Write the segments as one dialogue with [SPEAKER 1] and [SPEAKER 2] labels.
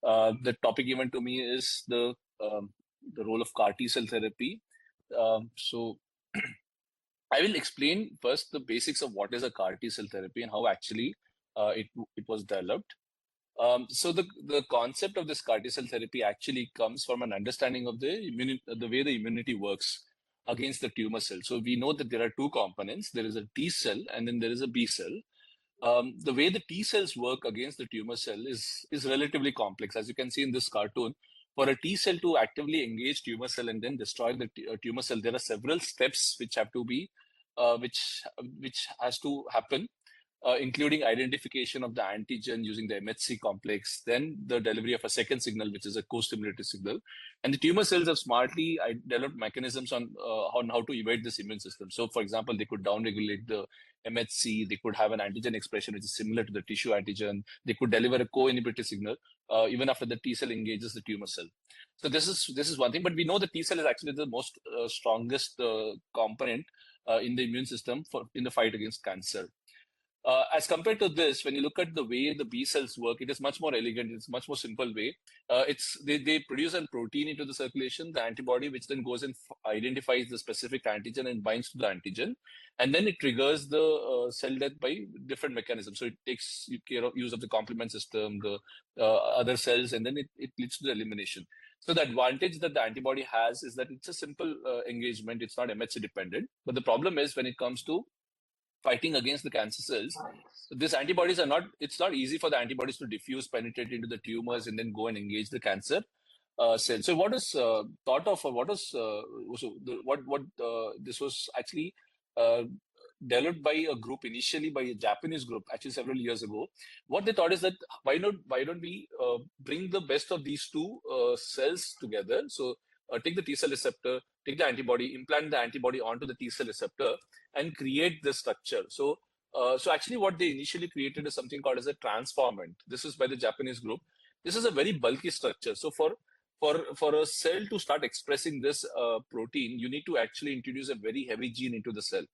[SPEAKER 1] The topic given to me is the role of CAR T cell therapy. So I will explain first the basics of what is a CAR T cell therapy and how actually it was developed. So the concept of this CAR T cell therapy actually comes from an understanding of the way the immunity works against the tumor cell. So we know that there are two components. There is a T cell and then there is a B cell. The way the T cells work against the tumor cell is relatively complex. As you can see in this cartoon, for a T cell to actively engage tumor cell and then destroy the tumor cell, there are several steps which have to be, which has to happen, including identification of the antigen using the MHC complex, then the delivery of a second signal, which is a co-stimulated signal. And the tumor cells have smartly developed mechanisms on how to evade this immune system. So, for example, they could downregulate the MHC, they could have an antigen expression which is similar to the tissue antigen, they could deliver a co-inhibitory signal even after the T cell engages the tumor cell. So this is one thing, but we know the T cell is actually the most strongest component in the immune system in the fight against cancer. As compared to this, when you look at the way the B cells work, it is much more elegant. It's much more simple way. They produce a protein into the circulation, the antibody, which then goes and identifies the specific antigen and binds to the antigen, and then it triggers the cell death by different mechanisms. So it takes care of use of the complement system, the other cells, and then it leads to the elimination. So the advantage that the antibody has is that it's a simple engagement. It's not MHC dependent. But the problem is when it comes to fighting against the cancer cells, these antibodies are not, it's not easy for the antibodies to diffuse, penetrate into the tumors and then go and engage the cancer cell. So what is thought of, or what is, this was actually developed by a group, initially by a Japanese group, actually several years ago. What they thought is that why don't we bring the best of these two cells together? So take the T cell receptor, take the antibody, implant the antibody onto the T cell receptor, and create this structure. So actually what they initially created is something called as a transformant. This is by the Japanese group. This is a very bulky structure. So for a cell to start expressing this protein, you need to actually introduce a very heavy gene into the cell.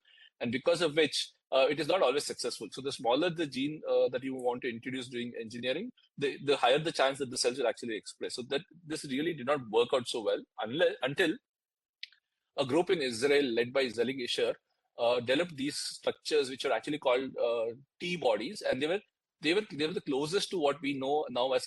[SPEAKER 1] And because of which it is not always successful. So the smaller the gene that you want to introduce during engineering, the higher the chance that the cells will actually express. So that this really did not work out so well until a group in Israel led by Zelig Isher developed these structures, which are actually called T bodies, and they were the closest to what we know now as.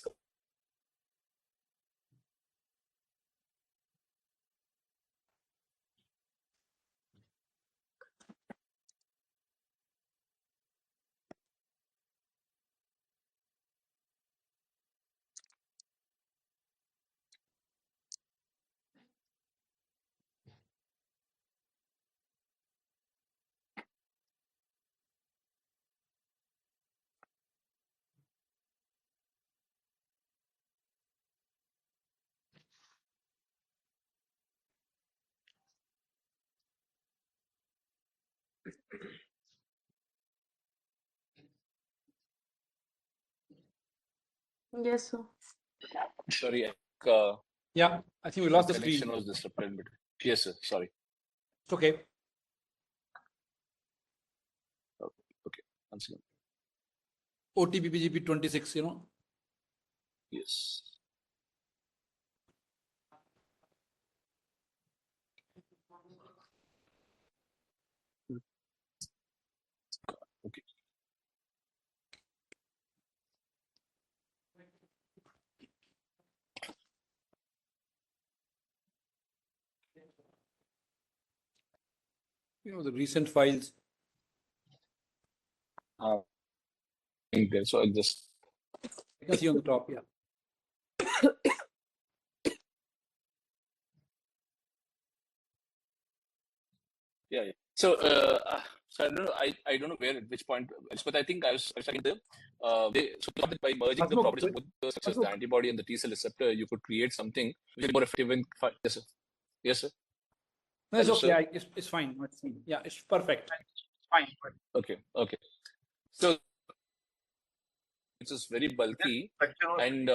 [SPEAKER 2] Yes, sir.
[SPEAKER 1] Sorry.
[SPEAKER 3] Yeah, I think we lost the
[SPEAKER 1] connection
[SPEAKER 3] screen.
[SPEAKER 1] was disrupted. But yes, sir. Sorry.
[SPEAKER 3] It's okay.
[SPEAKER 1] Okay. Once again.
[SPEAKER 3] OTPPGP 26,
[SPEAKER 1] Yes. Okay.
[SPEAKER 3] The recent files.
[SPEAKER 1] There. So I just.
[SPEAKER 3] I can see on the top, yeah.
[SPEAKER 1] Yeah. So, so I don't know at which point, but I think I was saying by merging the properties of both the structures, the antibody and the T cell receptor, you could create something which is more effective in. Yes, sir. Yes, sir.
[SPEAKER 3] No, it's okay. Yeah, it's fine. Yeah, it's perfect. It's fine.
[SPEAKER 1] Okay. So it's just very bulky, and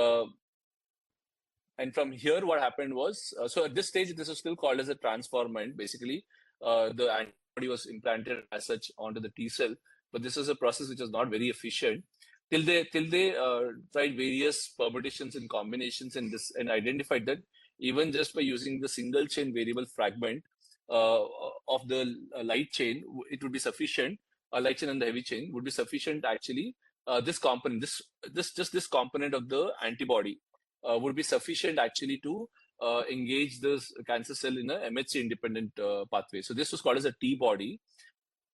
[SPEAKER 1] from here, what happened was, so at this stage, this is still called as a transformant. Basically, the antibody was implanted as such onto the T cell, but this is a process which is not very efficient. till they tried various permutations and combinations and identified that even just by using the single chain variable fragment of the light chain, it would be sufficient. Light chain and the heavy chain would be sufficient actually. This component, this component of the antibody would be sufficient actually to engage this cancer cell in a MHC independent pathway. So this was called as a T body.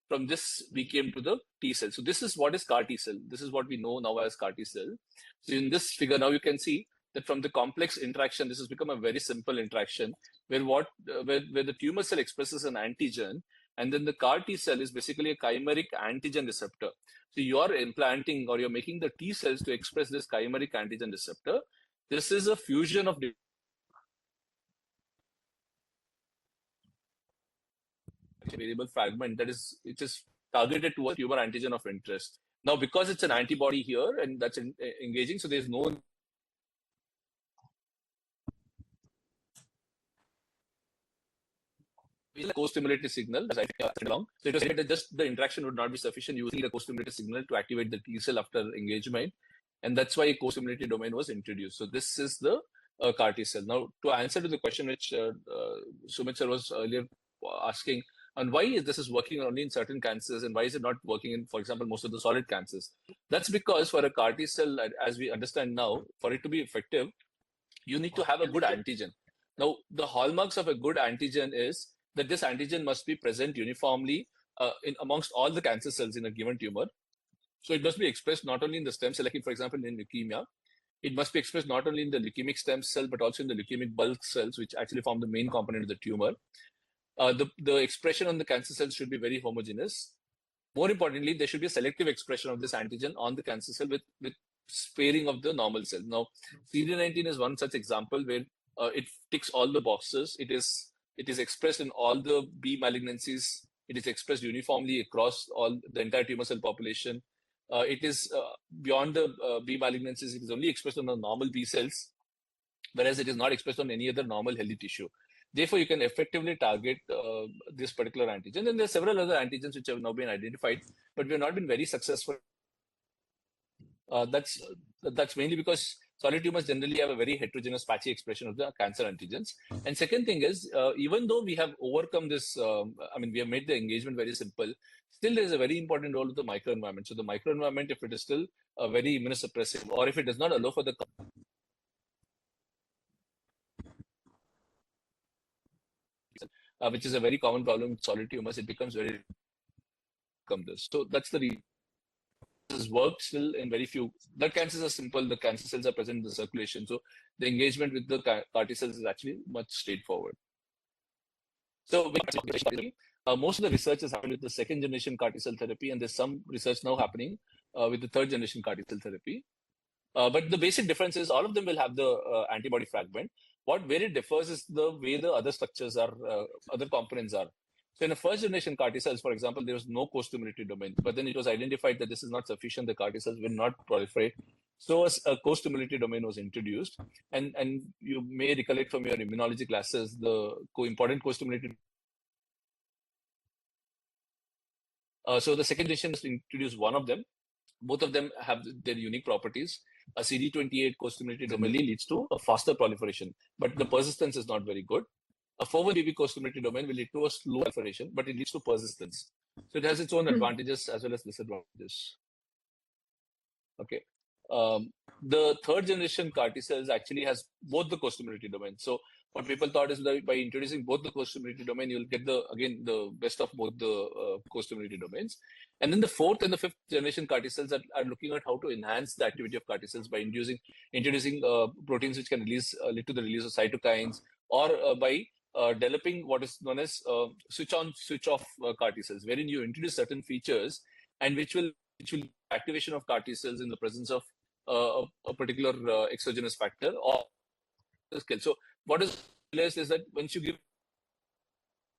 [SPEAKER 1] From this, we came to the T cell. So this is what is CAR T cell. This is what we know now as CAR T cell. So in this figure, now you can see that from the complex interaction, this has become a very simple interaction where where the tumor cell expresses an antigen, and then the CAR T cell is basically a chimeric antigen receptor. So you're implanting or you're making the T cells to express this chimeric antigen receptor. This is a fusion of variable fragment it is targeted towards tumor antigen of interest. Now, because it's an antibody here and that's engaging, so there's no co-stimulated signal as I along. So it was that just the interaction would not be sufficient. You need a co-stimulated signal to activate the T cell after engagement, and that's why a co-stimulated domain was introduced. So this is the CAR T cell. Now, to answer to the question which Sumit sir was earlier asking, and why is this working only in certain cancers and why is it not working in, for example, most of the solid cancers? That's because for a CAR T cell, as we understand now, for it to be effective, you need to have a good antigen. Now, the hallmarks of a good antigen is that this antigen must be present uniformly amongst all the cancer cells in a given tumor. So it must be expressed not only in the stem cell, like for example in leukemia, it must be expressed not only in the leukemic stem cell, but also in the leukemic bulk cells, which actually form the main component of the tumor. The expression on the cancer cells should be very homogeneous. More importantly, there should be a selective expression of this antigen on the cancer cell with sparing of the normal cell. Now, CD19 is one such example where it ticks all the boxes. It is expressed in all the B malignancies. It is expressed uniformly across all the entire tumor cell population. It is beyond the B malignancies. It is only expressed on the normal B cells, whereas it is not expressed on any other normal healthy tissue. Therefore, you can effectively target this particular antigen. And there are several other antigens which have now been identified, but we have not been very successful. That's mainly because solid tumors generally have a very heterogeneous patchy expression of the cancer antigens. And second thing is, even though we have overcome this, we have made the engagement very simple, still there is a very important role of the microenvironment. So the microenvironment, if it is still very immunosuppressive, or if it does not allow for the which is a very common problem with solid tumors, it becomes very this. So that's the reason. This works still in very few. Blood cancers are simple. The cancer cells are present in the circulation. So the engagement with the CAR T cells is actually much straightforward. So most of the research has happened with the second generation CAR T cell therapy, and there's some research now happening with the third generation CAR T cell therapy. But the basic difference is all of them will have the antibody fragment. Where it differs is the way the other structures are, other components are. So in the first generation CAR T cells, for example, there was no co-stimulatory domain, but then it was identified that this is not sufficient. The CAR T cells will not proliferate. So a co-stimulatory domain was introduced. And you may recollect from your immunology classes, the important co-stimulatory. So the second generation introduced one of them. Both of them have their unique properties. A CD28 co-stimulated domain leads to a faster proliferation, but the persistence is not very good. A 4-1BB co-stimulated domain will lead to a slow proliferation, but it leads to persistence. So it has its own advantages as well as disadvantages. Okay. The third generation CAR T cells actually has both the co-stimulated domain. So what people thought is that by introducing both the co-stimulated domain, you'll get the best of both the co-stimulated domains. And then the fourth and the fifth generation CAR T cells are looking at how to enhance the activity of CAR T cells by introducing proteins which can lead to the release of cytokines, or by developing what is known as switch on, switch off CAR T cells, wherein you introduce certain features and which will activation of CAR T cells in the presence of a particular exogenous factor or skill. So what is realized is that once you give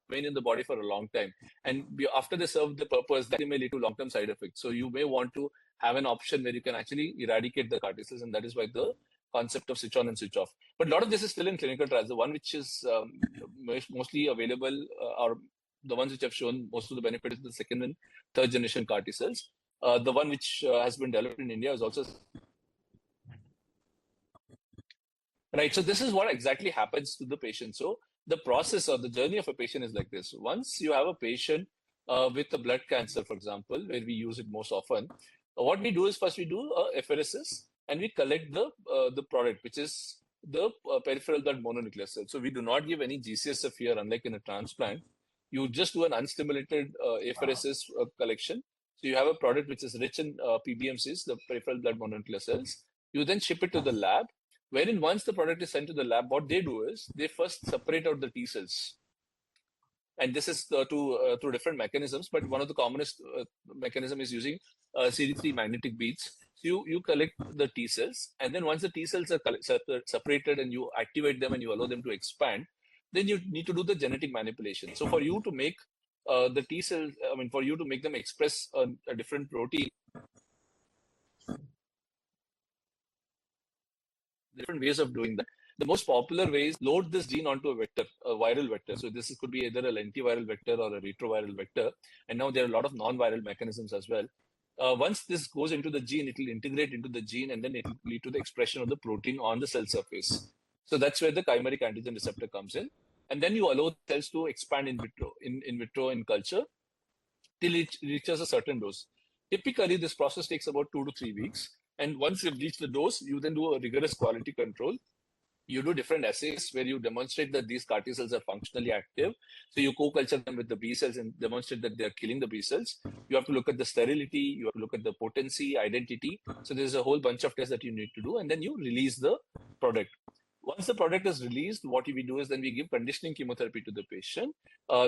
[SPEAKER 1] remain in the body for a long time, and after they serve the purpose, that may lead to long-term side effects. So you may want to have an option where you can actually eradicate the CAR T cells, and that is why the concept of switch on and switch off. But a lot of this is still in clinical trials. The one which is mostly available or the ones which have shown most of the benefit is the second and third generation CAR T cells. The one which has been developed in India is also right. So this is what exactly happens to the patient. So the process or the journey of a patient is like this. Once you have a patient with a blood cancer, for example, where we use it most often, what we do is first we do a apheresis and we collect the product, which is the peripheral blood mononuclear cell. So we do not give any GCSF here, unlike in a transplant. You just do an unstimulated apheresis collection. So you have a product which is rich in PBMCs, the peripheral blood mononuclear cells. You then ship it to the lab, wherein once the product is sent to the lab, what they do is they first separate out the T cells. And this is through different mechanisms, but one of the commonest mechanism is using CD3 magnetic beads. So you collect the T cells, and then once the T cells are separated and you activate them and you allow them to expand, then you need to do the genetic manipulation. So for you to make the T cells, I mean, for you to make them express a different protein, different ways of doing that. The most popular way is load this gene onto a vector, a viral vector. So this could be either a lentiviral vector or a retroviral vector. And now there are a lot of non-viral mechanisms as well. Once this goes into the gene, it will integrate into the gene and then it will lead to the expression of the protein on the cell surface. So that's where the chimeric antigen receptor comes in. And then you allow cells to expand in vitro in culture till it reaches a certain dose. Typically, this process takes about 2 to 3 weeks. And once you've reached the dose, you then do a rigorous quality control. You do different assays where you demonstrate that these CAR T cells are functionally active. So you co-culture them with the B cells and demonstrate that they are killing the B cells. You have to look at the sterility, you have to look at the potency, identity. So there's a whole bunch of tests that you need to do, and then you release the product. Once the product is released, what we do is then we give conditioning chemotherapy to the patient.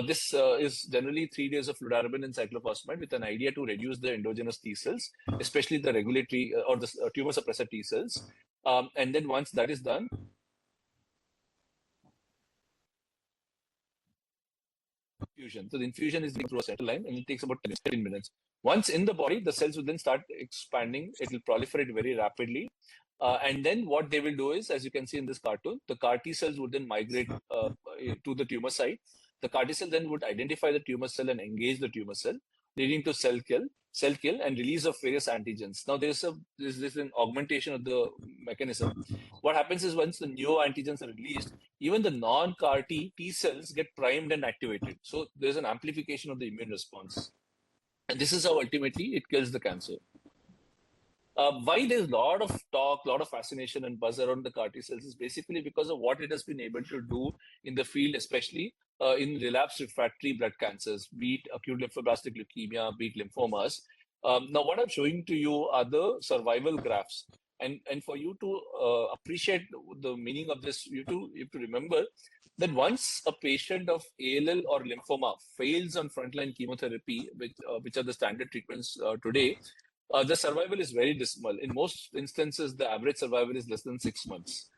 [SPEAKER 1] This is generally 3 days of fludarabine and cyclophosphamide with an idea to reduce the endogenous T cells, especially the regulatory or the tumor suppressor T cells. And then once that is done, infusion. So the infusion is through a central line and it takes about 10 minutes. Once in the body, the cells will then start expanding. It will proliferate very rapidly. And then what they will do is, as you can see in this cartoon, the CAR T cells would then migrate to the tumor site. The CAR T cell then would identify the tumor cell and engage the tumor cell, leading to cell kill, and release of various antigens. Now there's an augmentation of the mechanism. What happens is once the neoantigens are released, even the non-CAR T cells get primed and activated. So there's an amplification of the immune response. And this is how ultimately it kills the cancer. Why there's a lot of talk, a lot of fascination and buzz around the CAR T cells is basically because of what it has been able to do in the field, especially in relapsed refractory blood cancers, be it acute lymphoblastic leukemia, be it lymphomas. Now, what I'm showing to you are the survival graphs. And for you to appreciate the meaning of this, you have to remember that once a patient of ALL or lymphoma fails on frontline chemotherapy, which are the standard treatments today, the survival is very dismal. In most instances, the average survival is less than 6 months.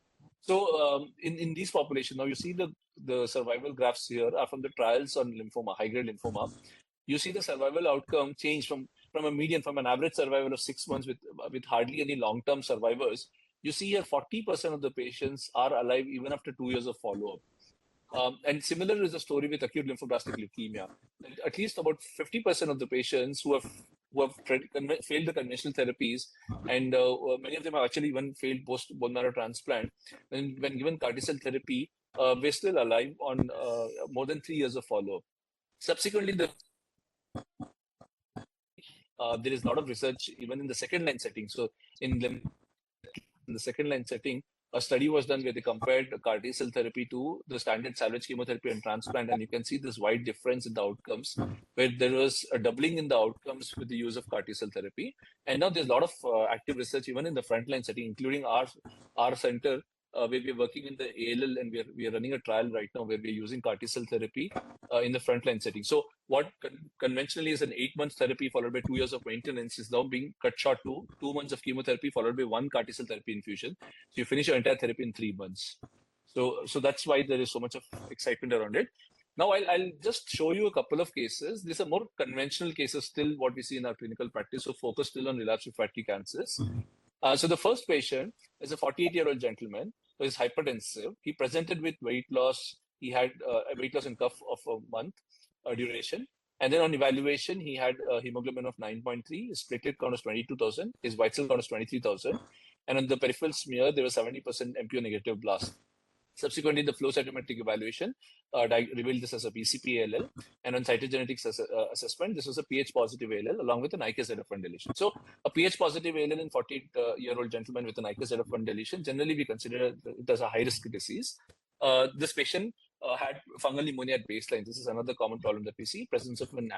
[SPEAKER 1] So in these populations, now you see the survival graphs here are from the trials on lymphoma, high-grade lymphoma. You see the survival outcome change from an average survival of 6 months with hardly any long-term survivors. You see here 40% of the patients are alive even after 2 years of follow-up. And similar is the story with acute lymphoblastic leukemia. At least about 50% of the patients who have failed the conventional therapies, and many of them have actually even failed post bone marrow transplant. When given CAR T cell therapy, we're still alive on more than 3 years of follow-up. Subsequently, there is a lot of research even in the second line setting. So in the second line setting, a study was done where they compared CAR T cell therapy to the standard salvage chemotherapy and transplant, and you can see this wide difference in the outcomes, where there was a doubling in the outcomes with the use of CAR T cell therapy. And now there's a lot of active research even in the frontline setting, including our center, where we're working in the ALL, and we are running a trial right now where we're using CAR T cell therapy in the frontline setting. So what conventionally is an 8-month therapy followed by 2 years of maintenance is now being cut short to 2 months of chemotherapy followed by 1 CAR T cell therapy infusion. So you finish your entire therapy in 3 months. So that's why there is so much of excitement around it. Now I'll just show you a couple of cases. These are more conventional cases, still what we see in our clinical practice. So focus still on relapsed refractory cancers. So the first patient is a 48-year-old gentleman who is hypertensive. He presented with weight loss. He had a weight loss in cough of a month duration. And then on evaluation, he had a hemoglobin of 9.3, his platelet count was 22,000, his white cell count was 23,000. And on the peripheral smear, there was 70% MPO negative blast. Subsequently, the flow cytometric evaluation revealed this as a BCP ALL, and on cytogenetics assessment, this was a pH positive ALL along with an IKZF1 deletion. So, a pH positive ALL in 48-year-old gentleman with an IKZF1 deletion, generally we consider it as a high risk disease. This patient had fungal pneumonia at baseline. This is another common problem that we see, presence of an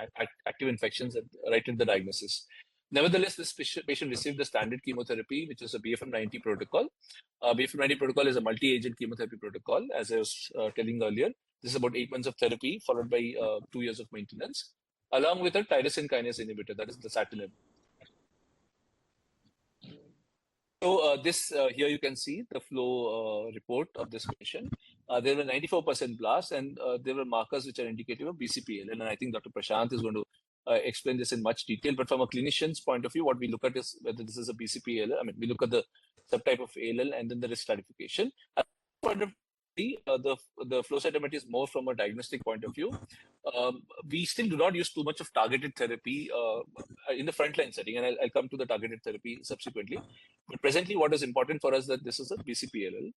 [SPEAKER 1] active infections right in the diagnosis. Nevertheless, this patient received the standard chemotherapy, which is a BFM90 protocol. BFM90 protocol is a multi-agent chemotherapy protocol, as I was telling earlier. This is about 8 months of therapy, followed by 2 years of maintenance, along with a tyrosine kinase inhibitor, that is the dasatinib. So here you can see the flow report of this patient. There were 94% blasts, and there were markers which are indicative of BCP-ALL. And I think Dr. Prashant is going to explain this in much detail. But from a clinician's point of view, what we look at is whether this is a BCP-ALL. I mean, we look at the subtype of ALL and then the risk stratification. At the point of the flow cytometry is more from a diagnostic point of view. We still do not use too much of targeted therapy in the frontline setting, and I'll come to the targeted therapy subsequently. But presently, what is important for us that this is a BCP-ALL.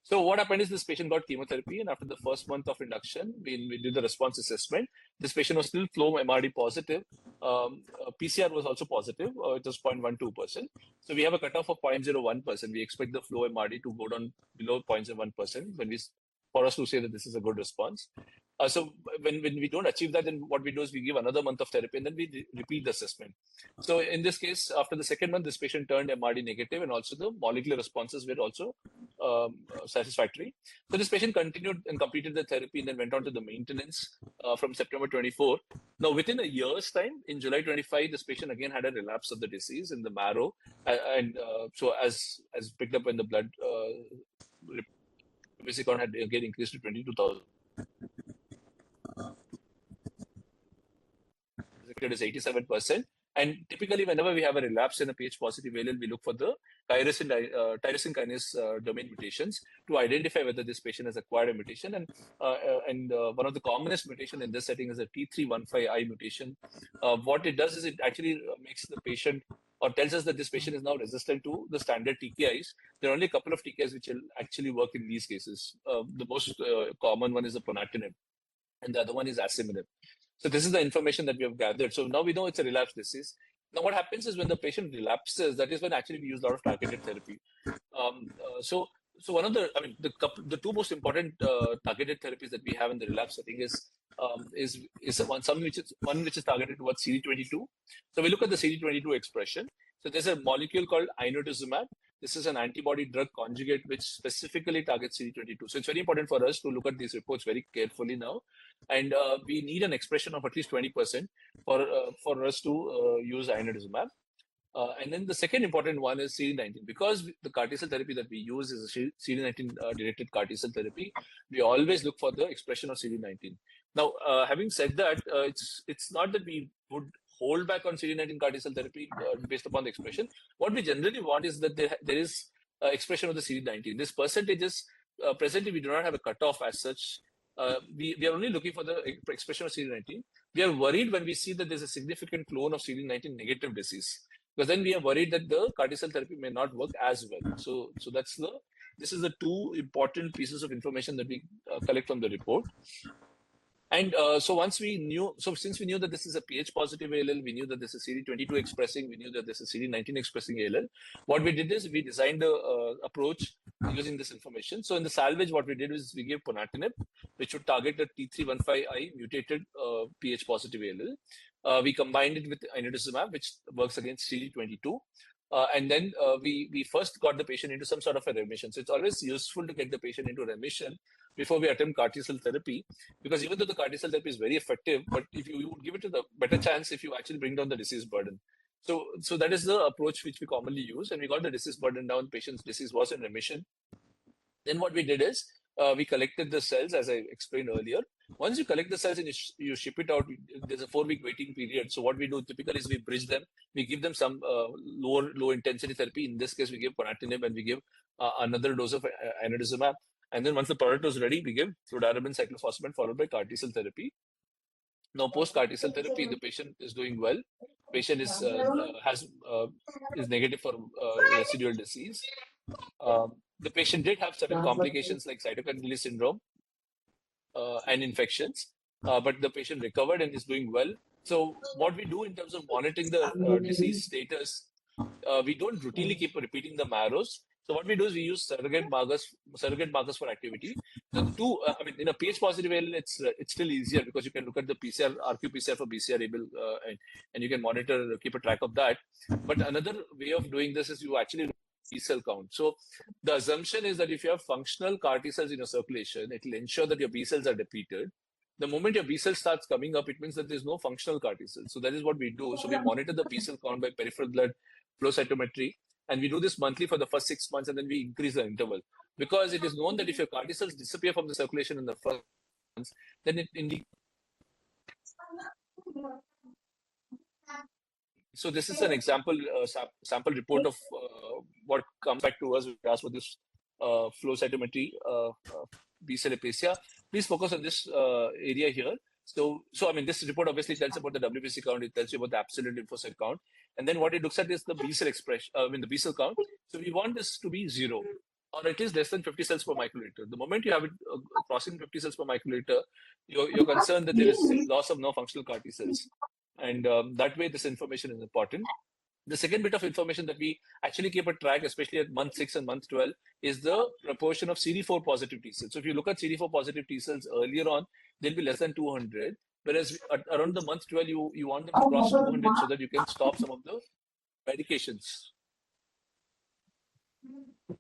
[SPEAKER 1] So what happened is this patient got chemotherapy, and after the first month of induction, we did the response assessment. This patient was still flow MRD positive. PCR was also positive. It was 0.12%. So we have a cutoff of 0.01%. We expect the flow MRD to go down below 0.01% for us to say that this is a good response. So when we don't achieve that, then what we do is we give another month of therapy, and then we repeat the assessment. So in this case, after the second month, this patient turned MRD negative, and also the molecular responses were also satisfactory. So this patient continued and completed the therapy, and then went on to the maintenance from September 24. Now, within a year's time, in July 25, this patient again had a relapse of the disease in the marrow, and so as picked up in the blood, basic count had again increased to 22,000. Is 87%. And typically, whenever we have a relapse in a pH positive ALL, we look for the tyrosine kinase domain mutations to identify whether this patient has acquired a mutation. And one of the commonest mutation in this setting is a T315I mutation. What it does is it actually makes the patient or tells us that this patient is now resistant to the standard TKIs. There are only a couple of TKIs which will actually work in these cases. The most common one is the ponatinib, and the other one is asciminib. So this is the information that we have gathered. So now we know it's a relapse disease. Now what happens is when the patient relapses, that is when actually we use a lot of targeted therapy. So one of the two most important targeted therapies that we have in the relapse setting is one which is targeted towards CD22. So we look at the CD22 expression. So there's a molecule called inotuzumab. This is an antibody drug conjugate which specifically targets CD22. So it's very important for us to look at these reports very carefully now. And we need an expression of at least 20% for us to use inotuzumab. And then the second important one is CD19. Because the CAR T cell therapy that we use is a CD19 directed CAR T cell therapy, we always look for the expression of CD19. Now, having said that, it's not that we would hold back on CD19 CAR T cell therapy based upon the expression. What we generally want is that there is expression of the CD19. This percentage is, presently we do not have a cutoff as such. We are only looking for the expression of CD19. We are worried when we see that there's a significant clone of CD19 negative disease, because then we are worried that the CAR T cell therapy may not work as well. So this is the two important pieces of information that we collect from the report. And since we knew that this is a pH positive ALL, we knew that this is CD22 expressing, we knew that this is CD19 expressing ALL. What we did is we designed the approach using this information. So in the salvage, what we did is we gave ponatinib, which would target the T315I mutated pH positive ALL. We combined it with inotuzumab, which works against CD22. And then we first got the patient into some sort of a remission. So it's always useful to get the patient into remission before we attempt CAR T cell therapy, because even though the CAR T cell therapy is very effective, but if you would give it a better chance if you actually bring down the disease burden. So that is the approach which we commonly use, and we got the disease burden down. Patient's disease was in remission. Then what we did is we collected the cells, as I explained earlier. Once you collect the cells and you ship it out, there's a 4-week waiting period. So what we do typically is we bridge them. We give them some low intensity therapy. In this case, we give ponatinib and we give another dose of inotuzumab. And then once the product was ready, we give fludarabine cyclophosphamide followed by CAR T cell therapy. Now, post-CAR T cell therapy, the patient is doing well. Patient is negative for residual disease. The patient did have certain complications like cytokine release syndrome and infections, but the patient recovered and is doing well. So what we do in terms of monitoring the disease status, we don't routinely keep repeating the marrows. So what we do is we use surrogate markers for activity. So in a pH positive ALL, it's still easier because you can look at the PCR, RQ-PCR for BCR able, and you can monitor, keep a track of that. But another way of doing this is you actually B cell count. So the assumption is that if you have functional CAR T cells in your circulation, it will ensure that your B cells are depleted. The moment your B cell starts coming up, it means that there's no functional CAR T cells. So that is what we do. So we monitor the B cell count by peripheral blood flow cytometry, and we do this monthly for the first 6 months, and then we increase the interval because it is known that if your CAR T cells disappear from the circulation in the first months, then it indicates. So this is an example sample report of what comes back to us when we ask for this flow cytometry B cell aplasia. Please focus on this area here. So this report obviously tells about the WBC count. It tells you about the absolute lymphocyte count, and then what it looks at is the B cell expression. The B cell count. So we want this to be 0, or it is less than 50 cells per microliter. The moment you have it crossing 50 cells per microliter, you're concerned that there is loss of no functional CAR T cells. And that way, this information is important. The second bit of information that we actually keep a track, especially at month 6 and month 12, is the proportion of CD4 positive T cells. So if you look at CD4 positive T cells earlier on, they'll be less than 200. Whereas around the month 12, you want them to cross 200 so that you can stop some of the medications.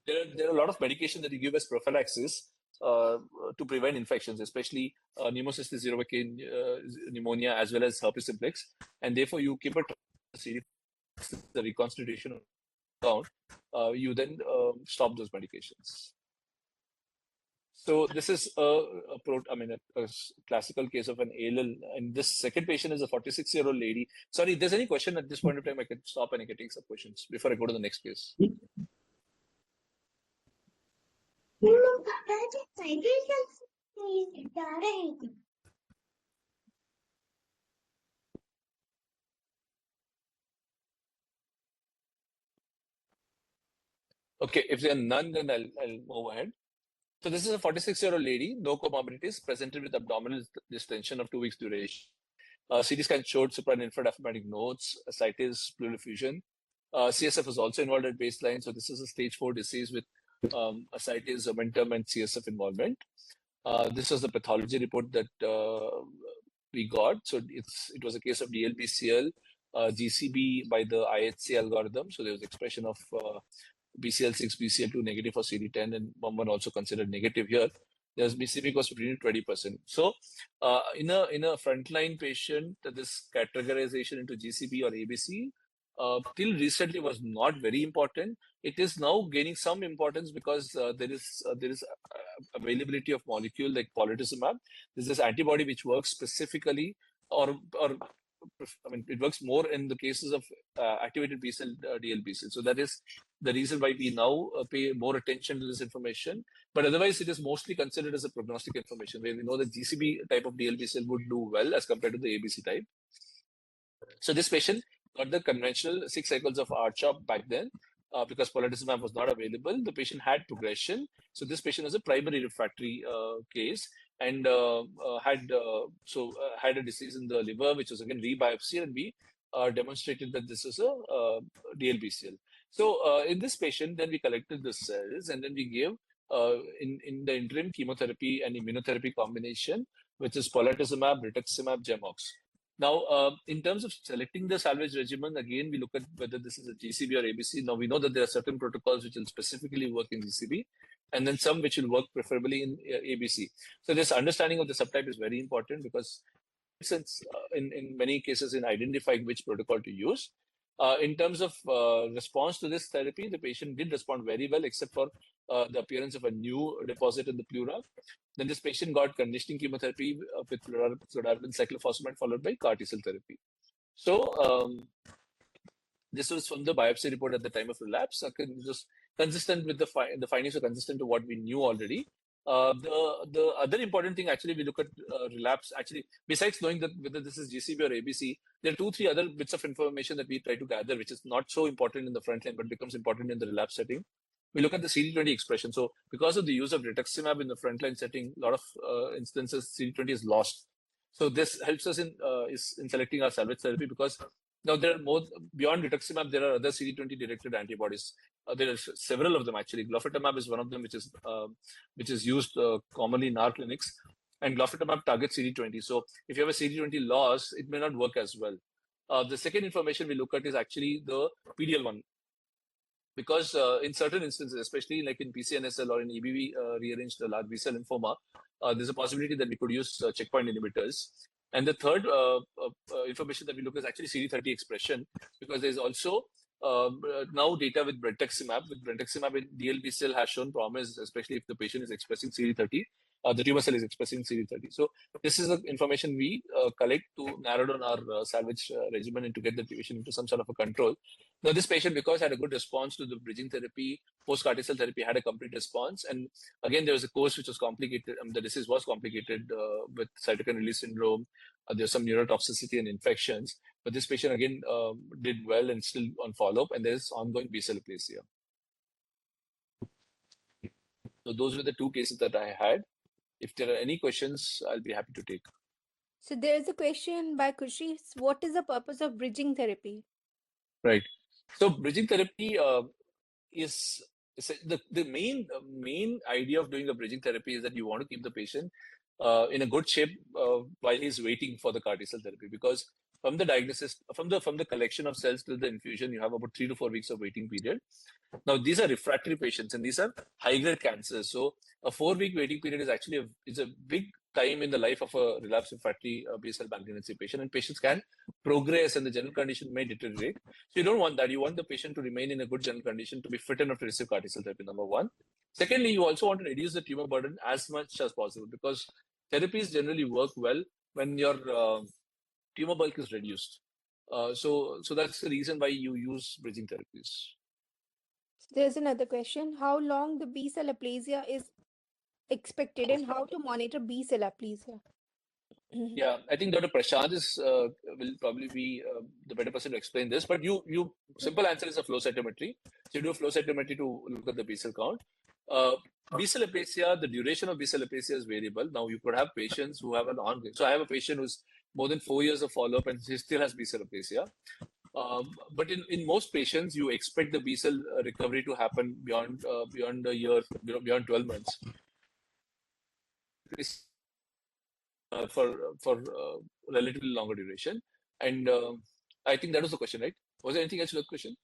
[SPEAKER 1] There are a lot of medication that you give as prophylaxis to prevent infections, especially pneumocystis jirovecii pneumonia, as well as herpes simplex. And therefore, you keep a the reconstitution count, you then stop those medications. So this is a classical case of an ALL, and this second patient is a 46-year-old lady. Sorry, if there's any question at this point of time, I can stop and I can take some questions before I go to the next case. Okay, if there are none, then I'll move ahead. So this is a 46-year-old lady, no comorbidities, presented with abdominal distension of 2 weeks duration. CT scan showed supra and infradiaphragmatic nodes, ascites, pleural effusion. CSF was also involved at baseline. So this is a stage 4 disease with ascites, omentum, and CSF involvement. This was the pathology report that we got. So it was a case of DLBCL, GCB by the IHC algorithm. So there was expression of BCL6, BCL2 negative for CD10, and one also considered negative here. There's BCB was 15 to 20%. So in a frontline patient, this categorization into GCB or ABC till recently was not very important. It is now gaining some importance because there is availability of molecule like polatuzumab. There's this antibody which works specifically, it works more in the cases of activated B cell DLBCL. So that is the reason why we now pay more attention to this information. But otherwise, it is mostly considered as a prognostic information, where we know that GCB type of DLBCL would do well as compared to the ABC type. So this patient got the conventional 6 cycles of R-CHOP back then. Because polatuzumab was not available, the patient had progression. So this patient was a primary refractory case and had a disease in the liver, which was again re-biopsy, and we demonstrated that this is a DLBCL. So in this patient, then we collected the cells and then we gave in the interim chemotherapy and immunotherapy combination, which is polatuzumab, rituximab, GemOx. Now, in terms of selecting the salvage regimen, again, we look at whether this is a GCB or ABC. Now, we know that there are certain protocols which will specifically work in GCB, and then some which will work preferably in ABC. So this understanding of the subtype is very important because since in many cases in identifying which protocol to use. In terms of response to this therapy, the patient did respond very well, except for the appearance of a new deposit in the pleura. Then this patient got conditioning chemotherapy with fludarabine cyclophosphamide followed by CAR T cell therapy. So this was from the biopsy report at the time of relapse. Just consistent with the findings are consistent to what we knew already. The other important thing, actually, we look at relapse. Actually, besides knowing that whether this is GCB or ABC, there are 2-3 other bits of information that we try to gather, which is not so important in the front line, but becomes important in the relapse setting. We look at the CD20 expression. So because of the use of rituximab in the frontline setting, a lot of instances CD20 is lost. So this helps us in selecting our salvage therapy, because now there are more beyond rituximab. There are other CD20 directed antibodies. There are several of them, actually. Glofitamab is one of them, which is used commonly in our clinics. And glofitamab targets CD20. So if you have a CD20 loss, it may not work as well. The second information we look at is actually the PDL1. Because in certain instances, especially like in PCNSL or in EBV rearranged large B-cell lymphoma, there's a possibility that we could use checkpoint inhibitors. And the third information that we look is actually CD30 expression, because there's also now data with brentuximab. With brentuximab in DLB cell has shown promise, especially if the patient is expressing CD30, the tumor cell is expressing CD30. So this is the information we collect to narrow down our salvage regimen and to get the patient into some sort of a control. Now, this patient, because had a good response to the bridging therapy, post-CAR T-cell therapy, had a complete response. And again, there was a course which was complicated. The disease was complicated with cytokine release syndrome. There's some neurotoxicity and infections. But this patient, again, did well and still on follow-up. And there's ongoing B-cell aplasia. So those were the 2 cases that I had. If there are any questions, I'll be happy to take.
[SPEAKER 2] So there is a question by Kushi. What is the purpose of bridging therapy?
[SPEAKER 1] Right. So bridging therapy is the main idea of doing a bridging therapy is that you want to keep the patient in a good shape while he's waiting for the CAR T-cell therapy, because from the diagnosis, from the collection of cells till the infusion, you have about 3 to 4 weeks of waiting period. Now, these are refractory patients and these are high-grade cancers. So a 4-week waiting period is actually a big time in the life of a relapsed refractory B-cell malignancy patient, and patients can progress and the general condition may deteriorate. So you don't want that. You want the patient to remain in a good general condition to be fit enough to receive CAR T-cell therapy, number one. Secondly, you also want to reduce the tumor burden as much as possible, because therapies generally work well when your tumor bulk is reduced. So that's the reason why you use bridging therapies.
[SPEAKER 2] There's another question. How long the B-cell aplasia is expected and how to monitor B-cell aplasia?
[SPEAKER 1] Yeah, I think Dr. Prashant will probably be the better person to explain this. But simple answer is a flow cytometry. So you do a flow cytometry to look at the B-cell count. B-cell aplasia, the duration of B-cell aplasia is variable. Now you could have patients who have an ongoing. So I have a patient who's more than 4 years of follow-up and he still has B-cell aplasia. But in most patients, you expect the B-cell recovery to happen beyond a year, beyond 12 months. For relatively longer duration. And I think that was the question, right? Was there anything else to the question?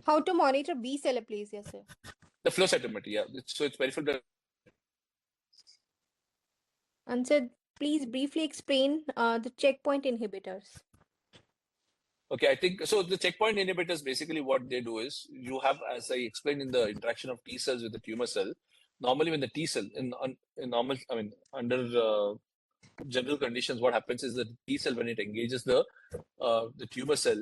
[SPEAKER 2] How to monitor B-cell aplasia, sir?
[SPEAKER 1] The flow cytometry, yeah. So it's peripheral.
[SPEAKER 2] And sir, please briefly explain the checkpoint inhibitors.
[SPEAKER 1] Okay, I think so. The checkpoint inhibitors, basically what they do is you have, as I explained in the interaction of T cells with the tumor cell, normally when the T cell under general conditions, what happens is that the T cell, when it engages the tumor cell,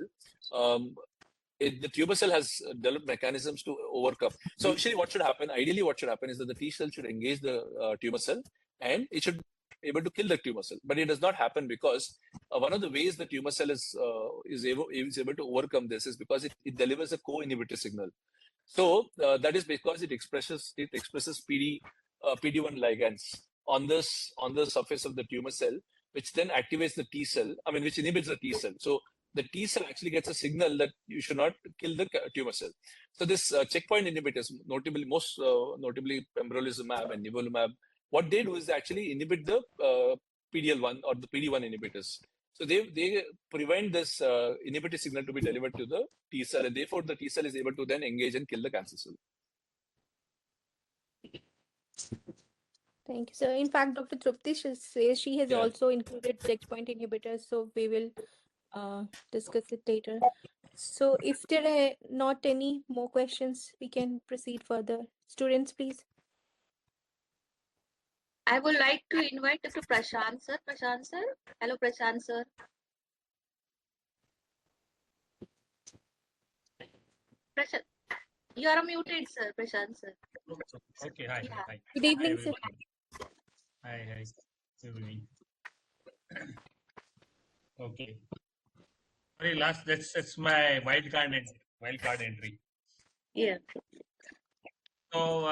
[SPEAKER 1] the tumor cell has developed mechanisms to overcome. So actually what should happen, ideally what should happen is that the T cell should engage the tumor cell and it should be able to kill the tumor cell. But it does not happen because one of the ways the tumor cell is able to overcome this is because it delivers a co-inhibitor signal. So that is because it expresses PD1 ligands on the surface of the tumor cell, which then activates the T cell, which inhibits the T cell. So the T cell actually gets a signal that you should not kill the tumor cell. So this checkpoint inhibitors, most notably pembrolizumab and nivolumab, what they do is they actually inhibit the PDL1 or the PD1 inhibitors. So they prevent this inhibitor signal to be delivered to the T cell, and therefore the T cell is able to then engage and kill the cancer cell.
[SPEAKER 2] Thank you, sir. In fact, Dr. Trupti says she has also included checkpoint inhibitors, so we will discuss it later. So if there are not any more questions, we can proceed further. Students, please.
[SPEAKER 4] I would like to invite Dr. Prashant sir. Prashant sir. Hello, Prashant sir. You are muted, sir, Prashant sir.
[SPEAKER 5] Okay, hi.
[SPEAKER 4] Yeah.
[SPEAKER 5] Hi.
[SPEAKER 2] Good evening,
[SPEAKER 5] Hi,
[SPEAKER 2] sir.
[SPEAKER 5] everyone. Hi. Good evening. Okay. Sorry, that's my wild card entry.
[SPEAKER 4] Yeah.
[SPEAKER 5] So,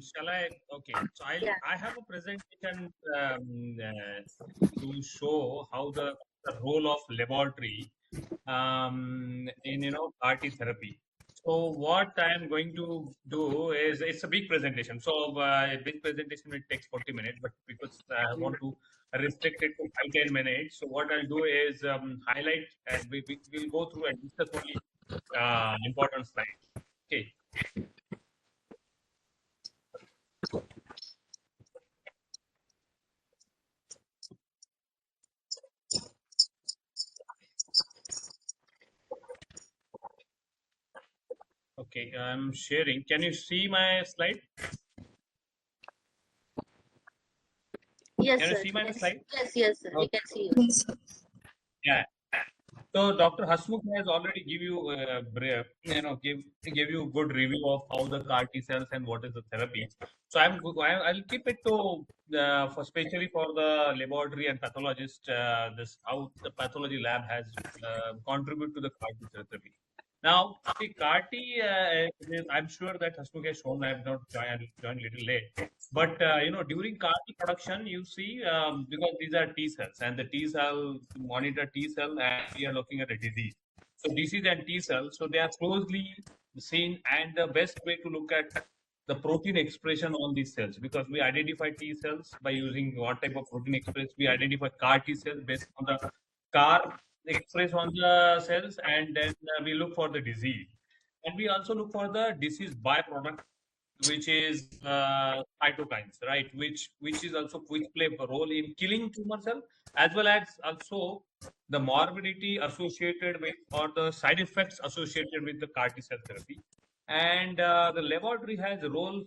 [SPEAKER 5] shall I? Okay. So
[SPEAKER 4] Yeah.
[SPEAKER 5] I have a presentation to show how the role of laboratory in CAR-T therapy. So what I am going to do is it's a big presentation. So a big presentation will take 40 minutes, but because I want to restrict it to 5-10 minutes, so what I'll do is highlight and we'll go through and discuss only important slides. Okay. Okay, I'm sharing. Can you see my slide?
[SPEAKER 4] Yes,
[SPEAKER 5] Can you
[SPEAKER 4] sir.
[SPEAKER 5] see my
[SPEAKER 4] Yes.
[SPEAKER 5] slide?
[SPEAKER 4] Yes, sir. We
[SPEAKER 5] Okay.
[SPEAKER 4] can see you.
[SPEAKER 5] Yeah. So Dr. Hasmukh has already give you give you a good review of how the CAR T cells and what is the therapy. So I'll keep it to for especially for the laboratory and pathologist this how the pathology lab has contributed to the CAR T cell therapy. Now, see, CAR T, I'm sure that Hasmukh has shown. I have not joined little late. But during CAR T production, you see, because these are T cells, and the T cell monitor T cell, and we are looking at a disease. So disease and T cells, so they are closely seen, and the best way to look at the protein expression on these cells, because we identify T cells by using what type of protein express. We identify CAR T cells based on the CAR express on the cells, and then we look for the disease, and we also look for the disease byproduct, which is cytokines, right? Which is also which play a role in killing tumor cell, as well as also the morbidity associated with or the side effects associated with the CAR T cell therapy. And the laboratory has a role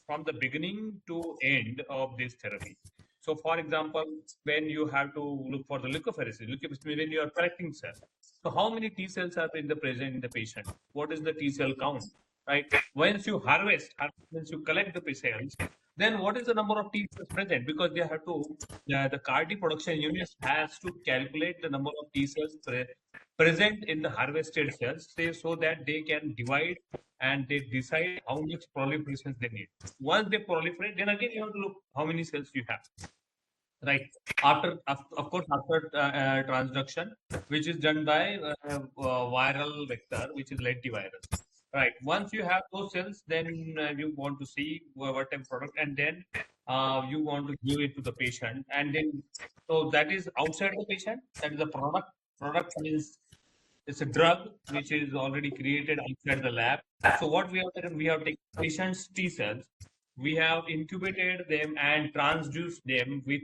[SPEAKER 5] from the beginning to end of this therapy. So, for example, when you have to look for the leukapheresis, when you are collecting cells. So, how many T cells are in the present in the patient? What is the T cell count? Right? Once you once you collect the cells, then what is the number of T cells present? Because they have to, the CAR T production unit has to calculate the number of T cells present in the harvested cells, so that they can divide and they decide how much proliferation they need. Once they proliferate, then again you have to look how many cells you have. Right. After, of course, after transduction, which is done by viral vector, which is lentivirus. Right. Once you have those cells, then you want to see what type of product, and then you want to give it to the patient, and then so that is outside the patient. That is the product. Product means it's a drug which is already created outside the lab. So what we have done, we have taken patient's T cells, we have incubated them and transduced them with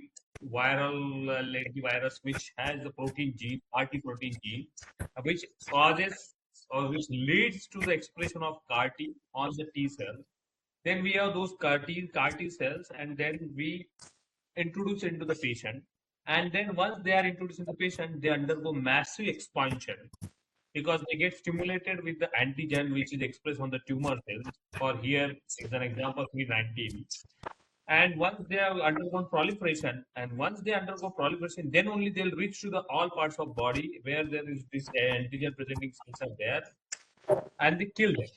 [SPEAKER 5] viral lentivirus, which has the protein gene, RT protein gene, which causes or which leads to the expression of CAR T on the T cells. Then we have those CAR T cells, and then we introduce into the patient. And then once they are introduced in the patient, they undergo massive expansion because they get stimulated with the antigen which is expressed on the tumor cells. For here is an example CD19. And once they have undergone proliferation, and once they undergo proliferation, then only they'll reach to the all parts of body where there is this antigen presenting cells are there, and they kill them.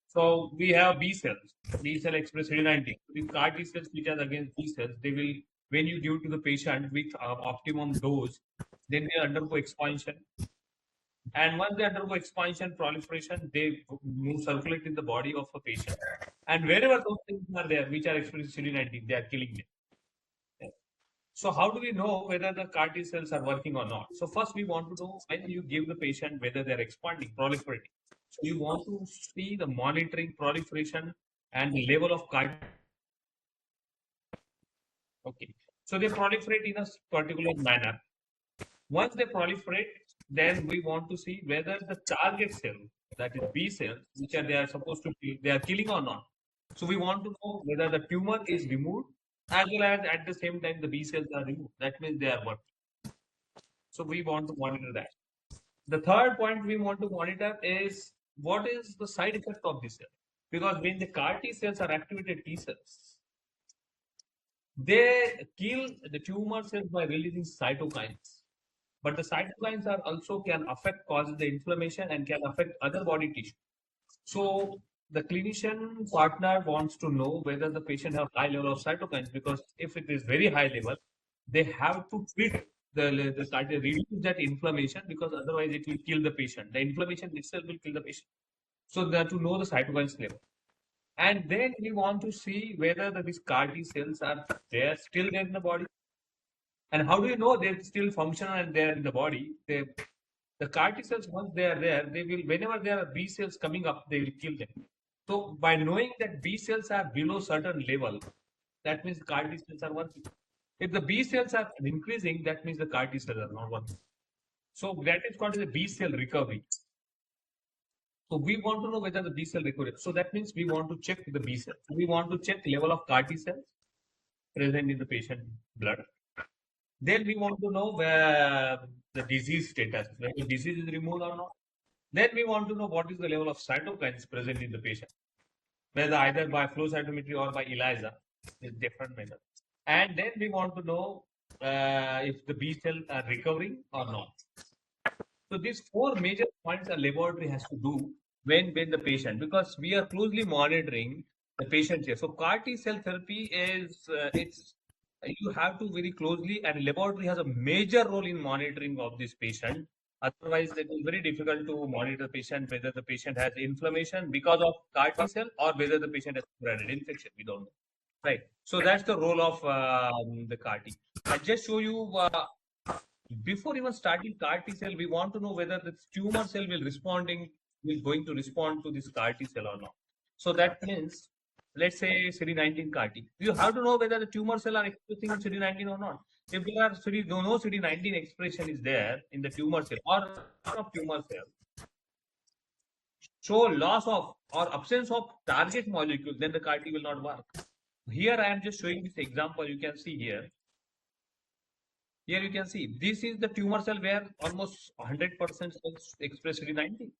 [SPEAKER 5] So we have B cells. B cell express CD19. These CAR T cells which are against B cells, they will, when you give to the patient with optimum dose, then they undergo expansion, and once they undergo expansion, proliferation, they move, circulate in the body of a patient. And wherever those things are there, which are expressing CD19, they are killing them. So how do we know whether the CAR T cells are working or not? So first we want to know when you give the patient whether they are expanding, proliferating. So you want to see the monitoring proliferation and the level of CAR T. Okay. So they proliferate in a particular manner. Once they proliferate, then we want to see whether the target cell, that is B cells, which are they are supposed to kill, they are killing or not. So we want to know whether the tumor is removed, as well as at the same time the B cells are removed. That means they are working. So we want to monitor that. The third point we want to monitor is what is the side effect of this cell? Because when the CAR T cells are activated T cells, they kill the tumor cells by releasing cytokines. But the cytokines are also can affect, cause the inflammation and can affect other body tissue. So the clinician partner wants to know whether the patient have high level of cytokines, because if it is very high level, they have to treat the reduce that inflammation, because otherwise it will kill the patient. The inflammation itself will kill the patient. So they have to know the cytokines level. And then we want to see whether these CAR T cells are there, still there in the body. And how do you know they're still functional and they're in the body? The CAR T cells, once they are there, they will, whenever there are B cells coming up, they will kill them. So by knowing that B cells are below certain level, that means CAR T cells are working. If the B cells are increasing, that means the CAR T cells are not working. So that is called as a B cell recovery. So we want to know whether the B cell recovery. So that means we want to check the B cells. We want to check level of CAR T cells present in the patient blood. Then we want to know where the disease status, whether the disease is removed or not. Then we want to know what is the level of cytokines present in the patient, whether either by flow cytometry or by ELISA, is different method. And then we want to know if the B cells are recovering or not. So these four major points a laboratory has to do when the patient, because we are closely monitoring the patient here. So CAR T cell therapy is you have to very closely, and laboratory has a major role in monitoring of this patient. Otherwise, it is very difficult to monitor the patient whether the patient has inflammation because of CAR T cell or whether the patient has spread infection. We don't know, right? So that's the role of the CAR T. I just show you. Before even starting CAR T cell, we want to know whether the tumor cell will going to respond to this CAR T cell or not. So that means, let's say CD19 CAR T. You have to know whether the tumor cell are expressing CD19 or not. If there are no CD19 expression is there in the tumor cell or of tumor cell, so loss of or absence of target molecule, then the CAR T will not work. Here I am just showing this example. You can see here. Here you can see this is the tumor cell where almost 100% cells express CD19.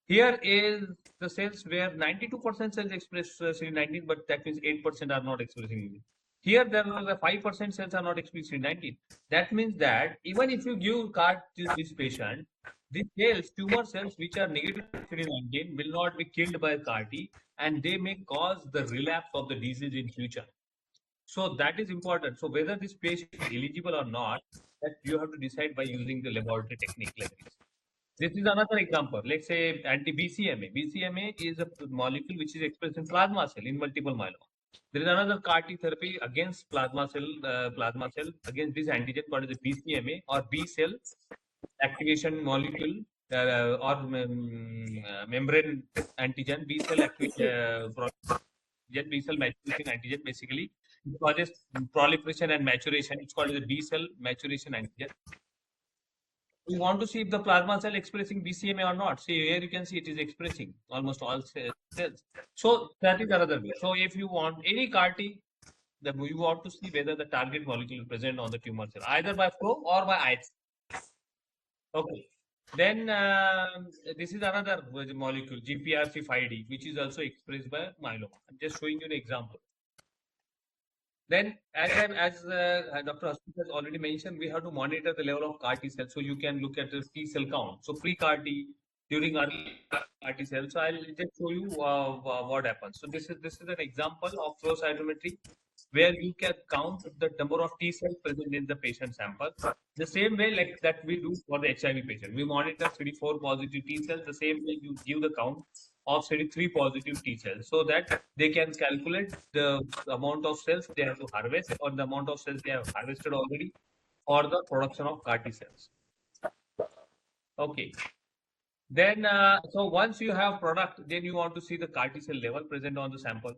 [SPEAKER 5] Here is the cells where 92% cells express CD19, but that means 8% are not expressing it. Here there are the 5% cells are not expressing CD19. That means that even if you give CAR to this patient, these cells, tumor cells which are negative CD19 will not be killed by CAR T, and they may cause the relapse of the disease in future. So that is important. So whether this patient is eligible or not, that you have to decide by using the laboratory technique like this. This is another example. Let's say anti-BCMA. BCMA is a molecule which is expressed in plasma cell in multiple myeloma. There is another CAR T therapy against plasma cell against this antigen called the BCMA or B cell activation molecule or membrane antigen. B cell activation B cell maturation antigen basically. It causes proliferation and maturation. It's called the B cell maturation antigen. We want to see if the plasma cell expressing BCMA or not. See here you can see it is expressing almost all cells. So that is another way. So if you want any CAR T, you want to see whether the target molecule is present on the tumor cell, either by flow or by IHC. Okay. Then this is another molecule, GPRC5D, which is also expressed by myeloma. I'm just showing you an example. Then, as Dr. Hassan has already mentioned, we have to monitor the level of CAR T cells. So you can look at the T cell count. So pre-CAR T, during early CAR T cells. So I'll just show you what happens. So this is an example of flow cytometry, where you can count the number of T cells present in the patient sample. The same way like that we do for the HIV patient. We monitor CD4 positive T cells. The same way you give the count of CD3 positive T cells, so that they can calculate the amount of cells they have to harvest or the amount of cells they have harvested already for the production of CAR T cells. Okay. Then, so once you have product, then you want to see the CAR T cell level present on the sample,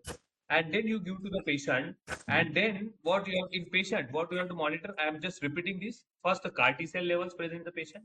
[SPEAKER 5] and then you give to the patient. And then what you have in patient, what you have to monitor, I am just repeating this. First, the CAR T cell levels present in the patient.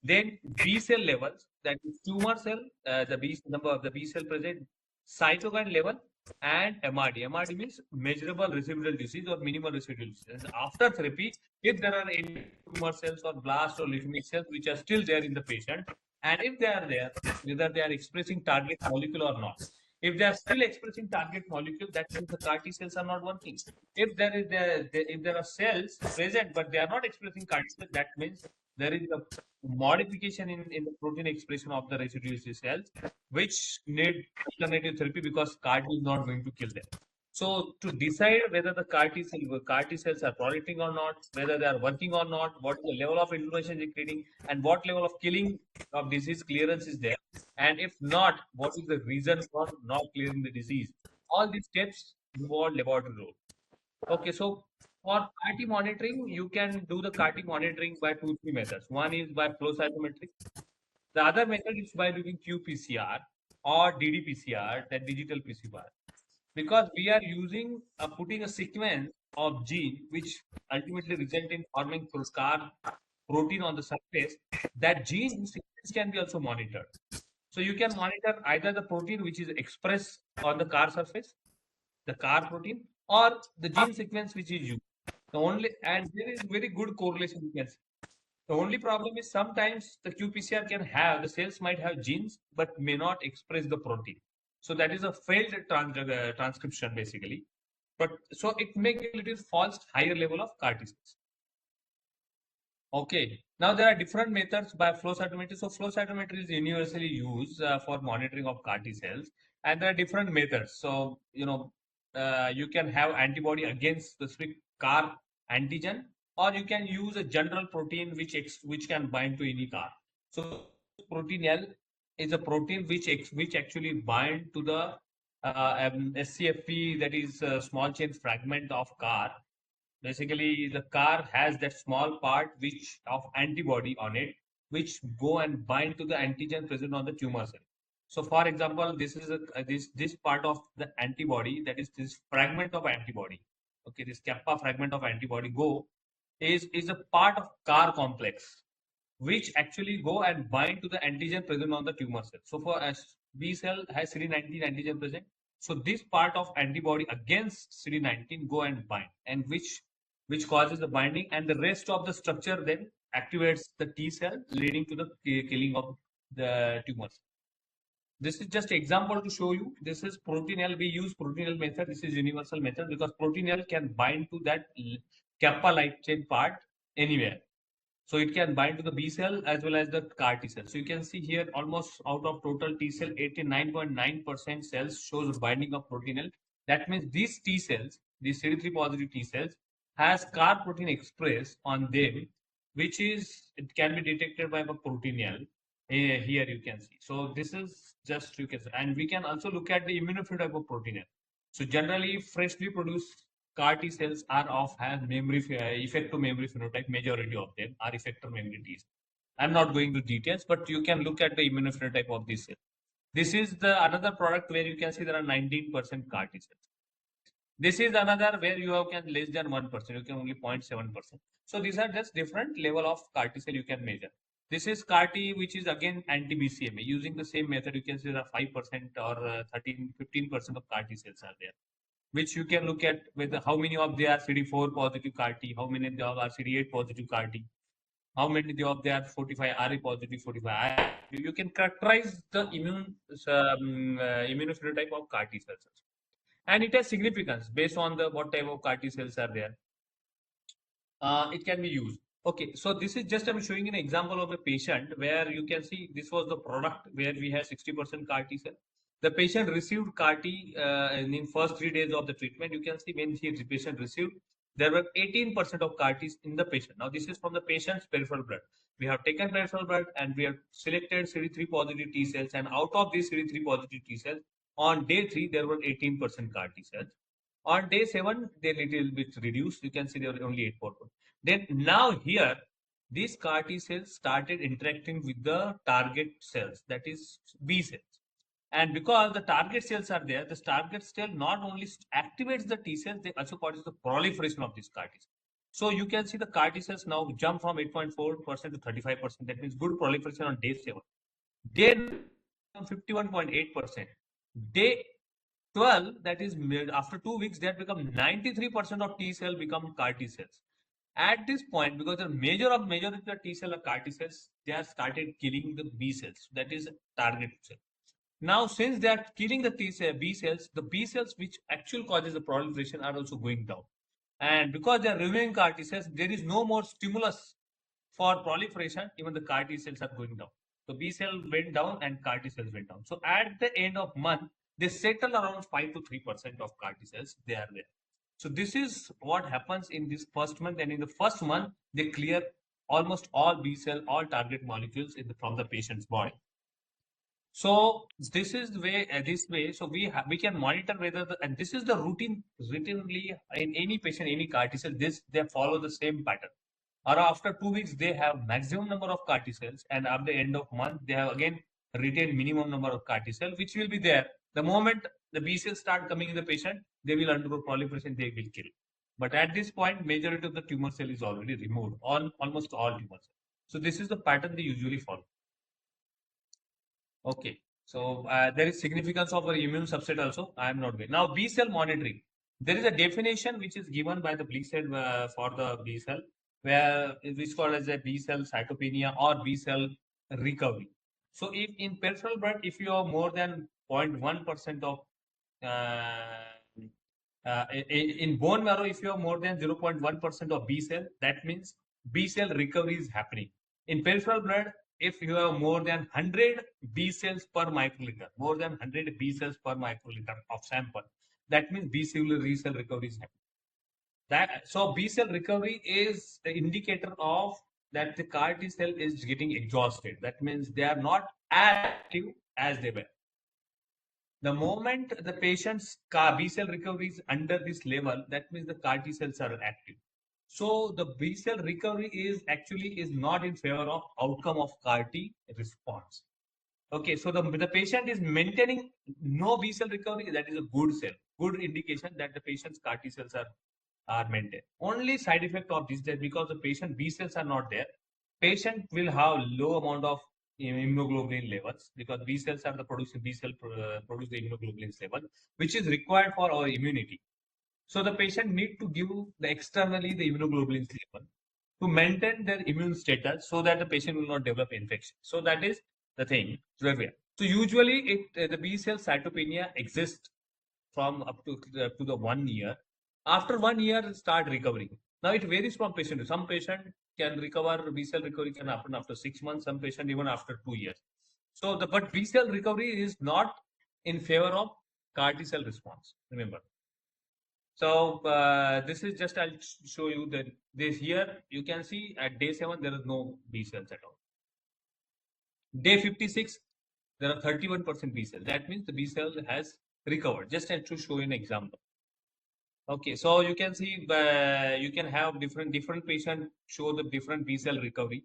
[SPEAKER 5] Then B cell levels, that is tumor cell, the B number of the B cell present, cytokine level, and MRD. MRD means measurable residual disease or minimal residual disease. And after therapy, if there are any tumor cells or blast or leukemic cells which are still there in the patient, And if they are there, whether they are expressing target molecule or not. If they are still expressing target molecule, that means the CAR T cells are not working. If there are cells present but they are not expressing CAR T cells, that means there is a modification in the protein expression of the residual cells, which need alternative therapy because CAR T is not going to kill them. So to decide whether the CAR T cells are proliferating or not, whether they are working or not, what is the level of inflammation they are creating, and what level of killing of disease clearance is there, and if not, what is the reason for not clearing the disease? All these steps involve laboratory role. Okay, so for CAR-T monitoring, you can do the CAR-T monitoring by 2-3 methods. One is by flow cytometry. The other method is by doing qPCR or ddPCR, that digital PCR. Because we are using putting a sequence of gene which ultimately result in forming CAR protein on the surface, that gene sequence can be also monitored. So you can monitor either the protein which is expressed on the CAR surface, the CAR protein, or the gene sequence which is used. And there is very good correlation you can see. The only problem is sometimes the qPCR the cells might have genes but may not express the protein. So that is a failed transcription basically. But so it makes a little false higher level of CAR T cells. Okay, now there are different methods by flow cytometry. So flow cytometry is universally used for monitoring of CAR T cells, and there are different methods. So you can have antibody against specific CAR antigen, or you can use a general protein which can bind to any CAR. So protein L is a protein which actually bind to the SCFP, that is a small chain fragment of CAR. Basically, the CAR has that small part which of antibody on it, which go and bind to the antigen present on the tumor cell. So, for example, this is this part of the antibody, that is this fragment of antibody. Okay, this kappa fragment of antibody is a part of CAR complex, which actually go and bind to the antigen present on the tumor cell. So, for as B cell has CD19 antigen present, so this part of antibody against CD19 go and bind, and which causes the binding, and the rest of the structure then activates the T cell, leading to the killing of the tumors. This is just example to show you. This is protein L. We use protein L method. This is universal method because protein L can bind to that kappa light chain part anywhere. So it can bind to the B cell as well as the CAR T cell. So you can see here almost out of total T cell, 89.9% cells shows binding of protein L. That means these T cells, these CD3 positive T cells, has CAR protein expressed on them, which is, it can be detected by the protein L. Here you can see. So this is just, you can see. And we can also look at the immunophenotype of protein L. So generally, freshly produced CAR T cells are have memory effector memory phenotype. Majority of them are effector memory T cells. I'm not going to details, but you can look at the immunophenotype of this cell. This is the another product where you can see there are 19% CAR T cells. This is another where you have can less than 1%. You can only 0.7%. So these are just different level of CAR T cell you can measure. This is CAR T, which is again anti-BCMA. Using the same method, you can see there are 5% or 15% of CAR T cells are there, which you can look at with how many of they are CD4 positive CAR T, how many of them are CD8 positive CAR T, how many of they are 45 RA positive, 45 RA. You can characterize the immunophenotype of CAR T cells. And it has significance based on the what type of CAR T cells are there. It can be used. Okay, so this is just I'm showing an example of a patient where you can see this was the product where we have 60% CAR T cell. The patient received CAR T in first 3 days of the treatment. You can see when the patient received, there were 18% of CAR Ts in the patient. Now this is from the patient's peripheral blood. We have taken peripheral blood and we have selected CD3 positive T cells, and out of these CD3 positive T cells, on day 3 there were 18% CAR T cells. On day 7 they little bit reduced. You can see there were only 8%. Then now here, these CAR T cells started interacting with the target cells, that is B cells. And because the target cells are there, this target cell not only activates the T cells, they also causes the proliferation of these CAR T cells. So you can see the CAR T cells now jump from 8.4% to 35%. That means good proliferation on day 7. Day 51.8%. Day 12, that is after 2 weeks, that become 93% of T cell become CAR T cells. at this point, because the majority of the T cell or CAR T cells, they have started killing the B cells, that is target cell. Now, since they are killing the B cells, the B cells which actually causes the proliferation are also going down. And because they are removing CAR T cells, there is no more stimulus for proliferation. Even the CAR T cells are going down. So B cell went down and CAR T cells went down. So at the end of month, they settle around 5 to 3% of CAR T cells. They are there. So this is what happens in this first month. And in the first month, they clear almost all B cell, all target molecules from the patient's body. So this is the way, this way. So we can monitor whether and this is the routinely in any patient, any CAR T cell. They follow the same pattern. Or after 2 weeks, they have maximum number of CAR T cells, and at the end of month, they have again retained minimum number of CAR T cells, which will be there. The moment the B cells start coming in the patient, they will undergo proliferation, they will kill. But at this point, majority of the tumor cell is already removed on almost all tumor cells. So this is the pattern they usually follow. Okay, so there is significance of the immune subset also. I am not going. Now B cell monitoring. There is a definition which is given by the B cell for the B cell, where it is called as a B cell cytopenia or B cell recovery. So if in peripheral blood, if you have more than 0.1% of in bone marrow, if you have more than 0.1% of B cell, that means B cell recovery is happening. In peripheral blood, if you have more than 100 B cells per microliter, more than 100 B cells per microliter of sample, that means B cell recovery is happening. So B cell recovery is the indicator of that the CAR T cell is getting exhausted. That means they are not as active as they were. The moment the patient's B cell recovery is under this level, that means the CAR T cells are active. So the B cell recovery is not in favor of outcome of CAR T response. Okay, so the patient is maintaining no B cell recovery. That is a good cell, good indication that the patient's CAR T cells are maintained. Only side effect of this that because the patient B cells are not there, patient will have low amount of immunoglobulin levels because B cells are the producing B cell produce the immunoglobulin level, which is required for our immunity. So the patient need to give the externally the immunoglobulin level to maintain their immune status so that the patient will not develop infection. So that is the thing. So usually the B cell cytopenia exists from up to the 1 year. After 1 year, start recovering. Now it varies from patient to some patient can recover. B cell recovery can happen after 6 months. Some patient even after 2 years. So but B cell recovery is not in favor of CAR T cell response. Remember. So this is just I'll show you that this here you can see at day 7 there is no B cells at all. Day 56 there are 31% B cells. That means the B cell has recovered. Just to show you an example. Okay, so you can see you can have different patient show the different B cell recovery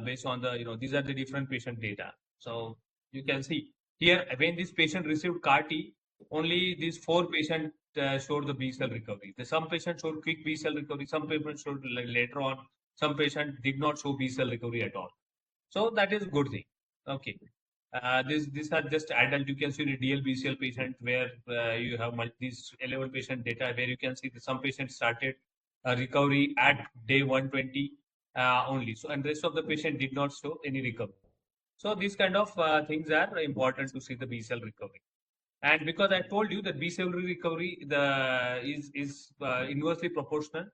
[SPEAKER 5] based on the these are the different patient data. So you can see here when this patient received CAR T, only these 4 patients showed the B cell recovery. Some patients showed quick B cell recovery. Some patients showed later on. Some patients did not show B cell recovery at all. So that is a good thing. Okay. These are just adult. You can see the DLBCL patient where you have these 11 patient data where you can see that some patients started recovery at day 120 only. So and rest of the patient did not show any recovery. So these kind of things are important to see the B cell recovery. And because I told you that B cell recovery is inversely proportional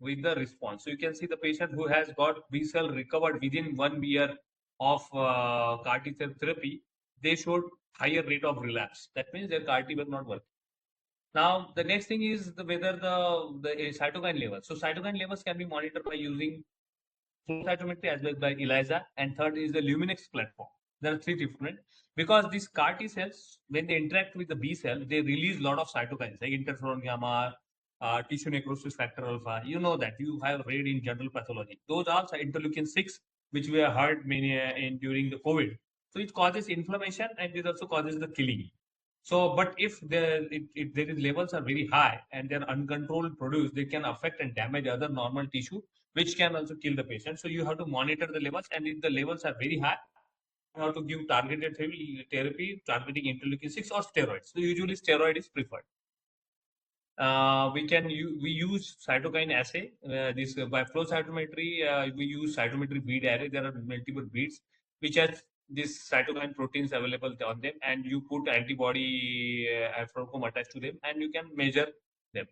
[SPEAKER 5] with the response. So you can see the patient who has got B cell recovered within 1 year of CAR T cell therapy, they showed higher rate of relapse. That means their CAR T was not working. Now the next thing is whether the cytokine levels. So cytokine levels can be monitored by using flow cytometry as well as by ELISA, and third is the Luminex platform. There are 3 different because these CAR T cells, when they interact with the B cell, they release a lot of cytokines like interferon gamma, tissue necrosis factor alpha. You know that you have read in general pathology. Those are interleukin 6, which we have heard many during the COVID. So it causes inflammation and it also causes the killing. So, but if their levels are very high and they're uncontrolled produced, they can affect and damage other normal tissue, which can also kill the patient. So you have to monitor the levels, and if the levels are very high, you have to give targeted therapy targeting interleukin 6 or steroids. So usually steroid is preferred. we use cytokine assay. This by flow cytometry, we use cytometry bead array. There are multiple beads which has this cytokine proteins available on them, and you put antibody from attached to them, and you can measure them.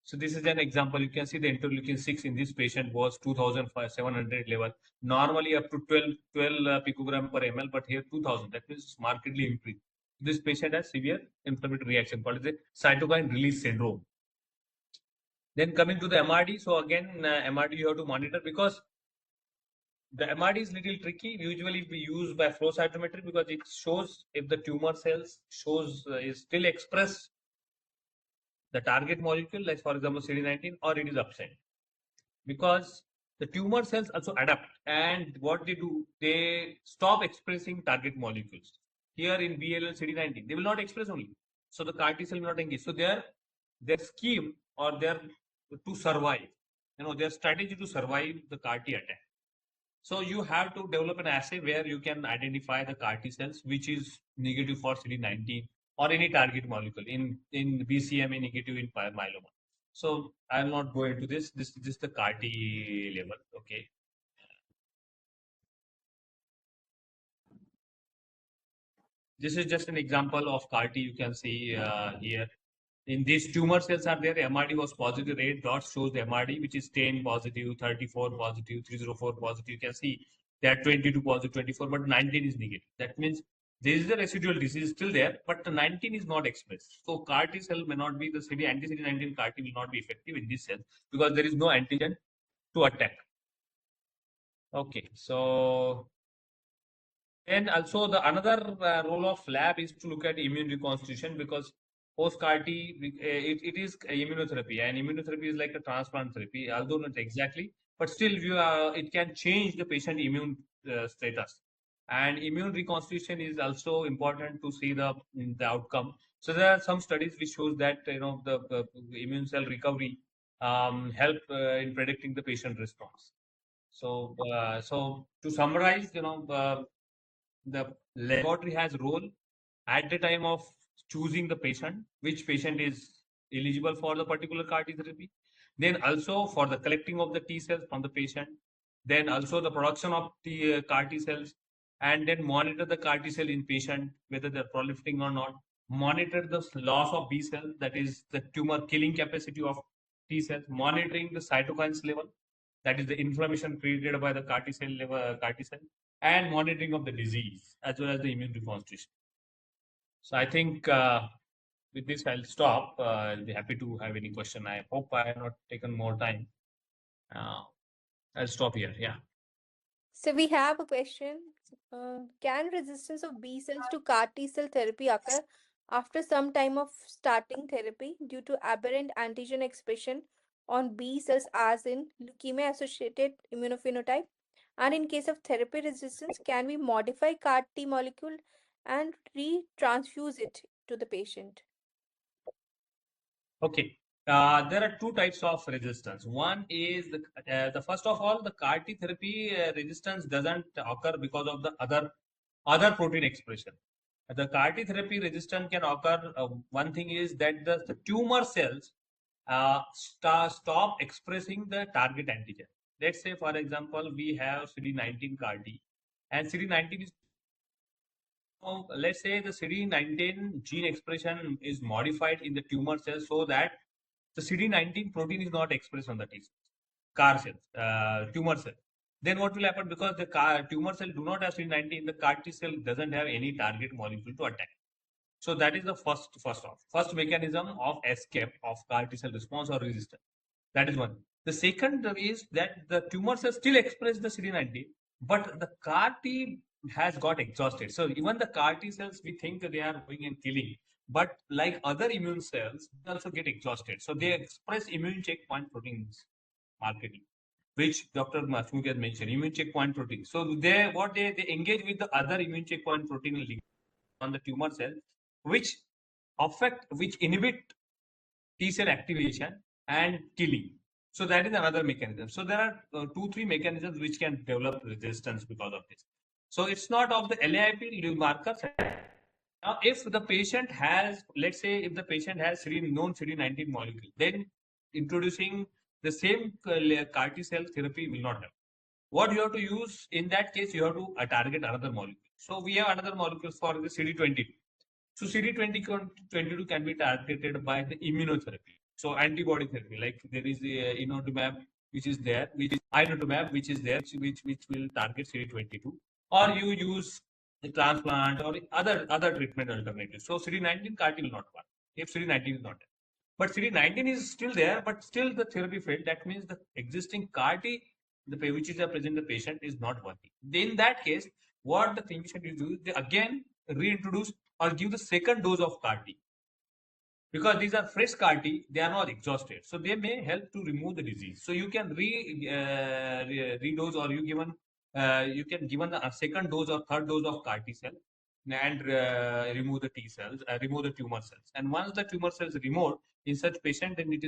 [SPEAKER 5] So this is an example. You can see the interleukin 6 in this patient was 2700 level. Normally up to 12 picogram per ml, but here 2000. That means markedly increased. This patient has severe inflammatory reaction called the cytokine release syndrome. Then coming to the MRD. So again, MRD you have to monitor because the MRD is little tricky. Usually we use by flow cytometry because it shows if the tumor cells is still expressed the target molecule, like for example CD19, or it is absent. Because the tumor cells also adapt, and what they do, they stop expressing target molecules. Here in BLL CD19, they will not express only. So the CAR T cell will not engage. So their scheme or their to survive, their strategy to survive the CAR T attack. So you have to develop an assay where you can identify the CAR T cells which is negative for CD19 or any target molecule in BCMA negative in myeloma. So I will not go into this. This is the CAR T level. Okay. This is just an example of CAR T. You can see here. In these tumor cells are there, MRD was positive, red dots shows the MRD, which is 10 positive, 34 positive, 304 positive. You can see that 22 positive, 24, but 19 is negative. That means there is a residual disease still there, but the 19 is not expressed. So CAR T cell may not be the anti-CD19 CAR T will not be effective in this cell because there is no antigen to attack. Okay, so and also the another role of lab is to look at immune reconstitution because post CAR T it is immunotherapy, and immunotherapy is like a transplant therapy, although not exactly, but still it can change the patient immune status. And immune reconstitution is also important to see the outcome. So there are some studies which shows that the immune cell recovery help in predicting the patient response. So so to summarize, the laboratory has role at the time of choosing the patient, which patient is eligible for the particular CAR T therapy. Then also for the collecting of the T cells from the patient. Then also the production of the CAR T cells, and then monitor the CAR T cell in patient whether they're proliferating or not. Monitor the loss of B cells, that is the tumor killing capacity of T cells. Monitoring the cytokines level, that is the inflammation created by the CAR T cell level, CAR T cell, and monitoring of the disease as well as the immune reconstitution. So I think with this I'll stop. I'll be happy to have any question. I hope I have not taken more time. I'll stop here. Yeah.
[SPEAKER 2] So we have a question. Can resistance of B cells to CAR T cell therapy occur after some time of starting therapy due to aberrant antigen expression on B cells, as in leukemia-associated immunophenotype? And in case of therapy resistance, can we modify CAR T molecule and retransfuse it to the patient?
[SPEAKER 5] Okay. There are two types of resistance. One is the first of all, the CAR T therapy resistance doesn't occur because of the other protein expression. The CAR T therapy resistance can occur. One thing is that the tumor cells stop expressing the target antigen. Let's say, for example, we have CD19 CAR T, and CD19 is let's say the CD19 gene expression is modified in the tumor cells so that the CD19 protein is not expressed on the T cells, CAR cells, tumor cell. Then what will happen, because the tumor cell do not have CD19, the CAR T cell doesn't have any target molecule to attack. So that is the first mechanism of escape of CAR T cell response or resistance. That is one. The second is that the tumor cells still express the CD19, but the CAR T has got exhausted. So even the CAR T cells, we think they are going and killing, but like other immune cells, they also get exhausted. So they express immune checkpoint proteins markedly, which Dr. Masmuk has mentioned, immune checkpoint proteins. So they engage with the other immune checkpoint protein on the tumor cell, which inhibit T cell activation and killing. So that is another mechanism. So there are 2-3 mechanisms which can develop resistance because of this. So it's not of the LAIP markers. Now, if the patient has, let's say, if the patient has known CD19 molecule, then introducing the same CAR T cell therapy will not help. What you have to use in that case, you have to target another molecule. So we have another molecule for the CD22. So CD22 can be targeted by the immunotherapy. So antibody therapy, like there is the inotuzumab, which is there, which is inotuzumab, which is there, which will target CD22, or you use the transplant or other treatment alternatives. So CD19 CAR T will not work if CD19 is not there. But CD19 is still there, but still the therapy failed. That means the existing CAR T, which is present in the patient, is not working. In that case, what the clinician will do, they again reintroduce or give the second dose of CAR T. Because these are fresh CAR T, they are not exhausted. So they may help to remove the disease. So you can redose, or you can given a second dose or third dose of CAR T cell and remove the T cells, remove the tumor cells. And once the tumor cells removed in such patient, then it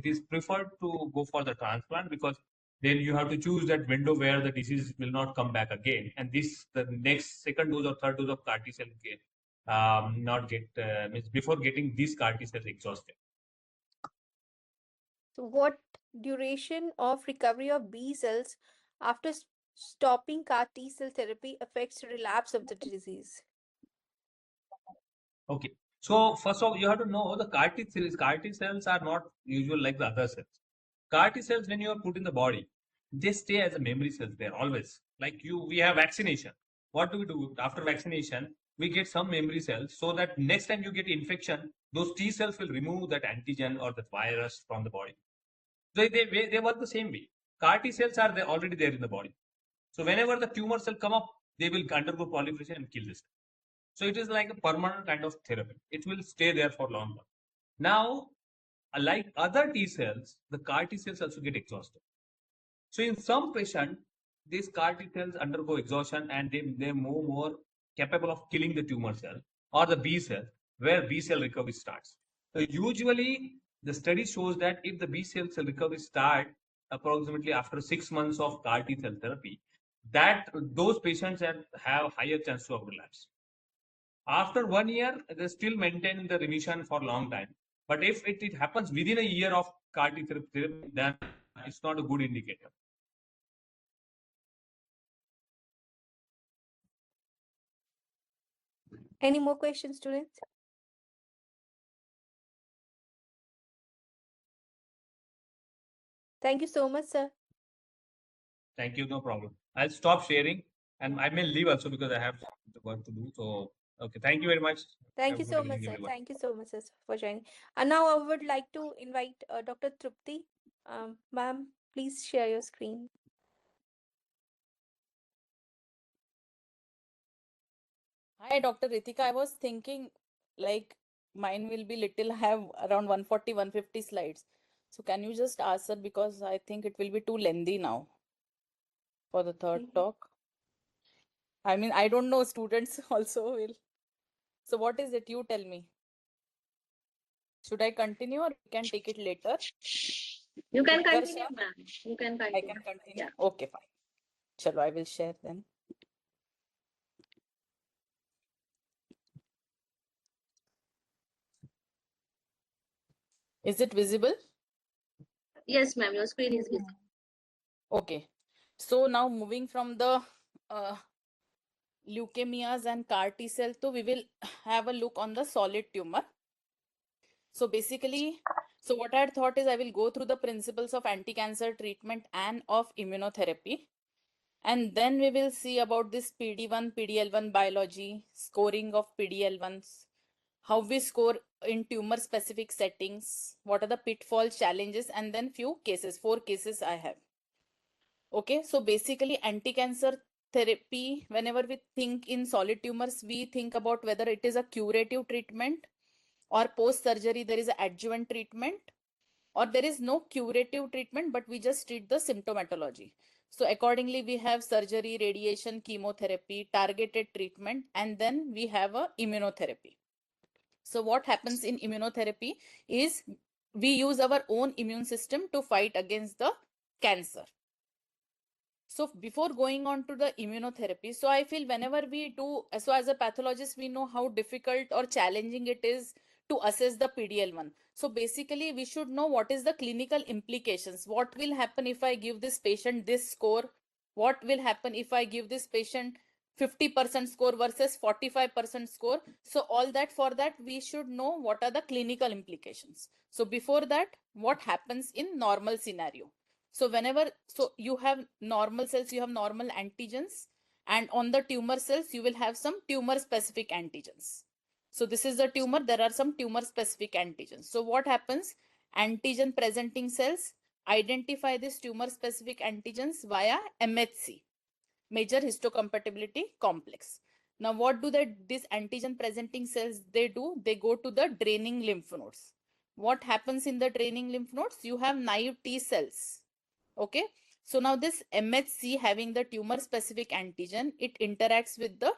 [SPEAKER 5] is preferred to go for the transplant, because then you have to choose that window where the disease will not come back again. And the next second dose or third dose of CAR T cell not get means before getting these CAR T cells exhausted.
[SPEAKER 2] So what duration of recovery of B cells after stopping CAR T cell therapy affects relapse of the disease?
[SPEAKER 5] Okay. So first of all, you have to know the CAR T cells are not usual like the other cells. CAR T cells, when you are put in the body, they stay as a memory cells there always. Like we have vaccination. What do we do after vaccination? We get some memory cells so that next time you get infection, those T cells will remove that antigen or that virus from the body. They work the same way. CAR T cells are already there in the body. So whenever the tumor cell come up, they will undergo proliferation and kill this. So it is like a permanent kind of therapy. It will stay there for long. Now, like other T cells, the CAR T cells also get exhausted. So in some patient, these CAR T cells undergo exhaustion and they more capable of killing the tumor cell or the B cell, where B cell recovery starts. So usually the study shows that if the B cell recovery start approximately after 6 months of CAR T cell therapy, that those patients have higher chance of relapse. After 1 year, they still maintain the remission for a long time. But if it happens within a year of CAR T therapy, then it's not a good indicator.
[SPEAKER 2] Any more questions, students? Thank you so much, sir.
[SPEAKER 5] Thank you, no problem. I'll stop sharing and I may leave also because I have work to do. So, okay, thank you very much.
[SPEAKER 2] Thank you so much, sir. Thank you so much, sir, for joining. And now I would like to invite Dr. Trupti. Ma'am, please share your screen.
[SPEAKER 6] Hi, Dr. Ritika. I was thinking like mine will be little, I have around 140, 150 slides. So can you just answer, because I think it will be too lengthy now for the third talk. I mean, I don't know, students also will. So what is it? You tell me. Should I continue or we can take it later?
[SPEAKER 4] You can continue, ma'am. You can continue.
[SPEAKER 6] I can continue? Yeah. Okay, fine. Chalo, I will share then. Is it visible?
[SPEAKER 4] Yes, ma'am. Your screen is visible.
[SPEAKER 6] Okay. So now moving from the leukemias and CAR T cell, so we will have a look on the solid tumor. So basically, so what I had thought is I will go through the principles of anti-cancer treatment and of immunotherapy. And then we will see about this PD-1, PD-L1 biology, scoring of PD-L1s, how we score in tumor specific settings, what are the pitfall challenges, and then few cases, 4 cases I have. Okay, so basically anti-cancer therapy, whenever we think in solid tumors, we think about whether it is a curative treatment or post-surgery there is an adjuvant treatment, or there is no curative treatment, but we just treat the symptomatology. So accordingly, we have surgery, radiation, chemotherapy, targeted treatment, and then we have a immunotherapy. So what happens in immunotherapy is we use our own immune system to fight against the cancer. So before going on to the immunotherapy, so I feel whenever we do, so as a pathologist, we know how difficult or challenging it is to assess the PDL1. So basically, we should know what is the clinical implications. What will happen if I give this patient this score? What will happen if I give this patient 50% score versus 45% score? So all that, for that, we should know what are the clinical implications. So before that, what happens in normal scenario? So whenever, so you have normal cells, you have normal antigens, and on the tumor cells, you will have some tumor specific antigens. So this is the tumor, there are some tumor specific antigens. So what happens? Antigen presenting cells identify this tumor specific antigens via MHC, major histocompatibility complex. Now what do these antigen presenting cells, they do? They go to the draining lymph nodes. What happens in the draining lymph nodes? You have naive T cells. Okay, so now this MHC having the tumor specific antigen, it interacts with the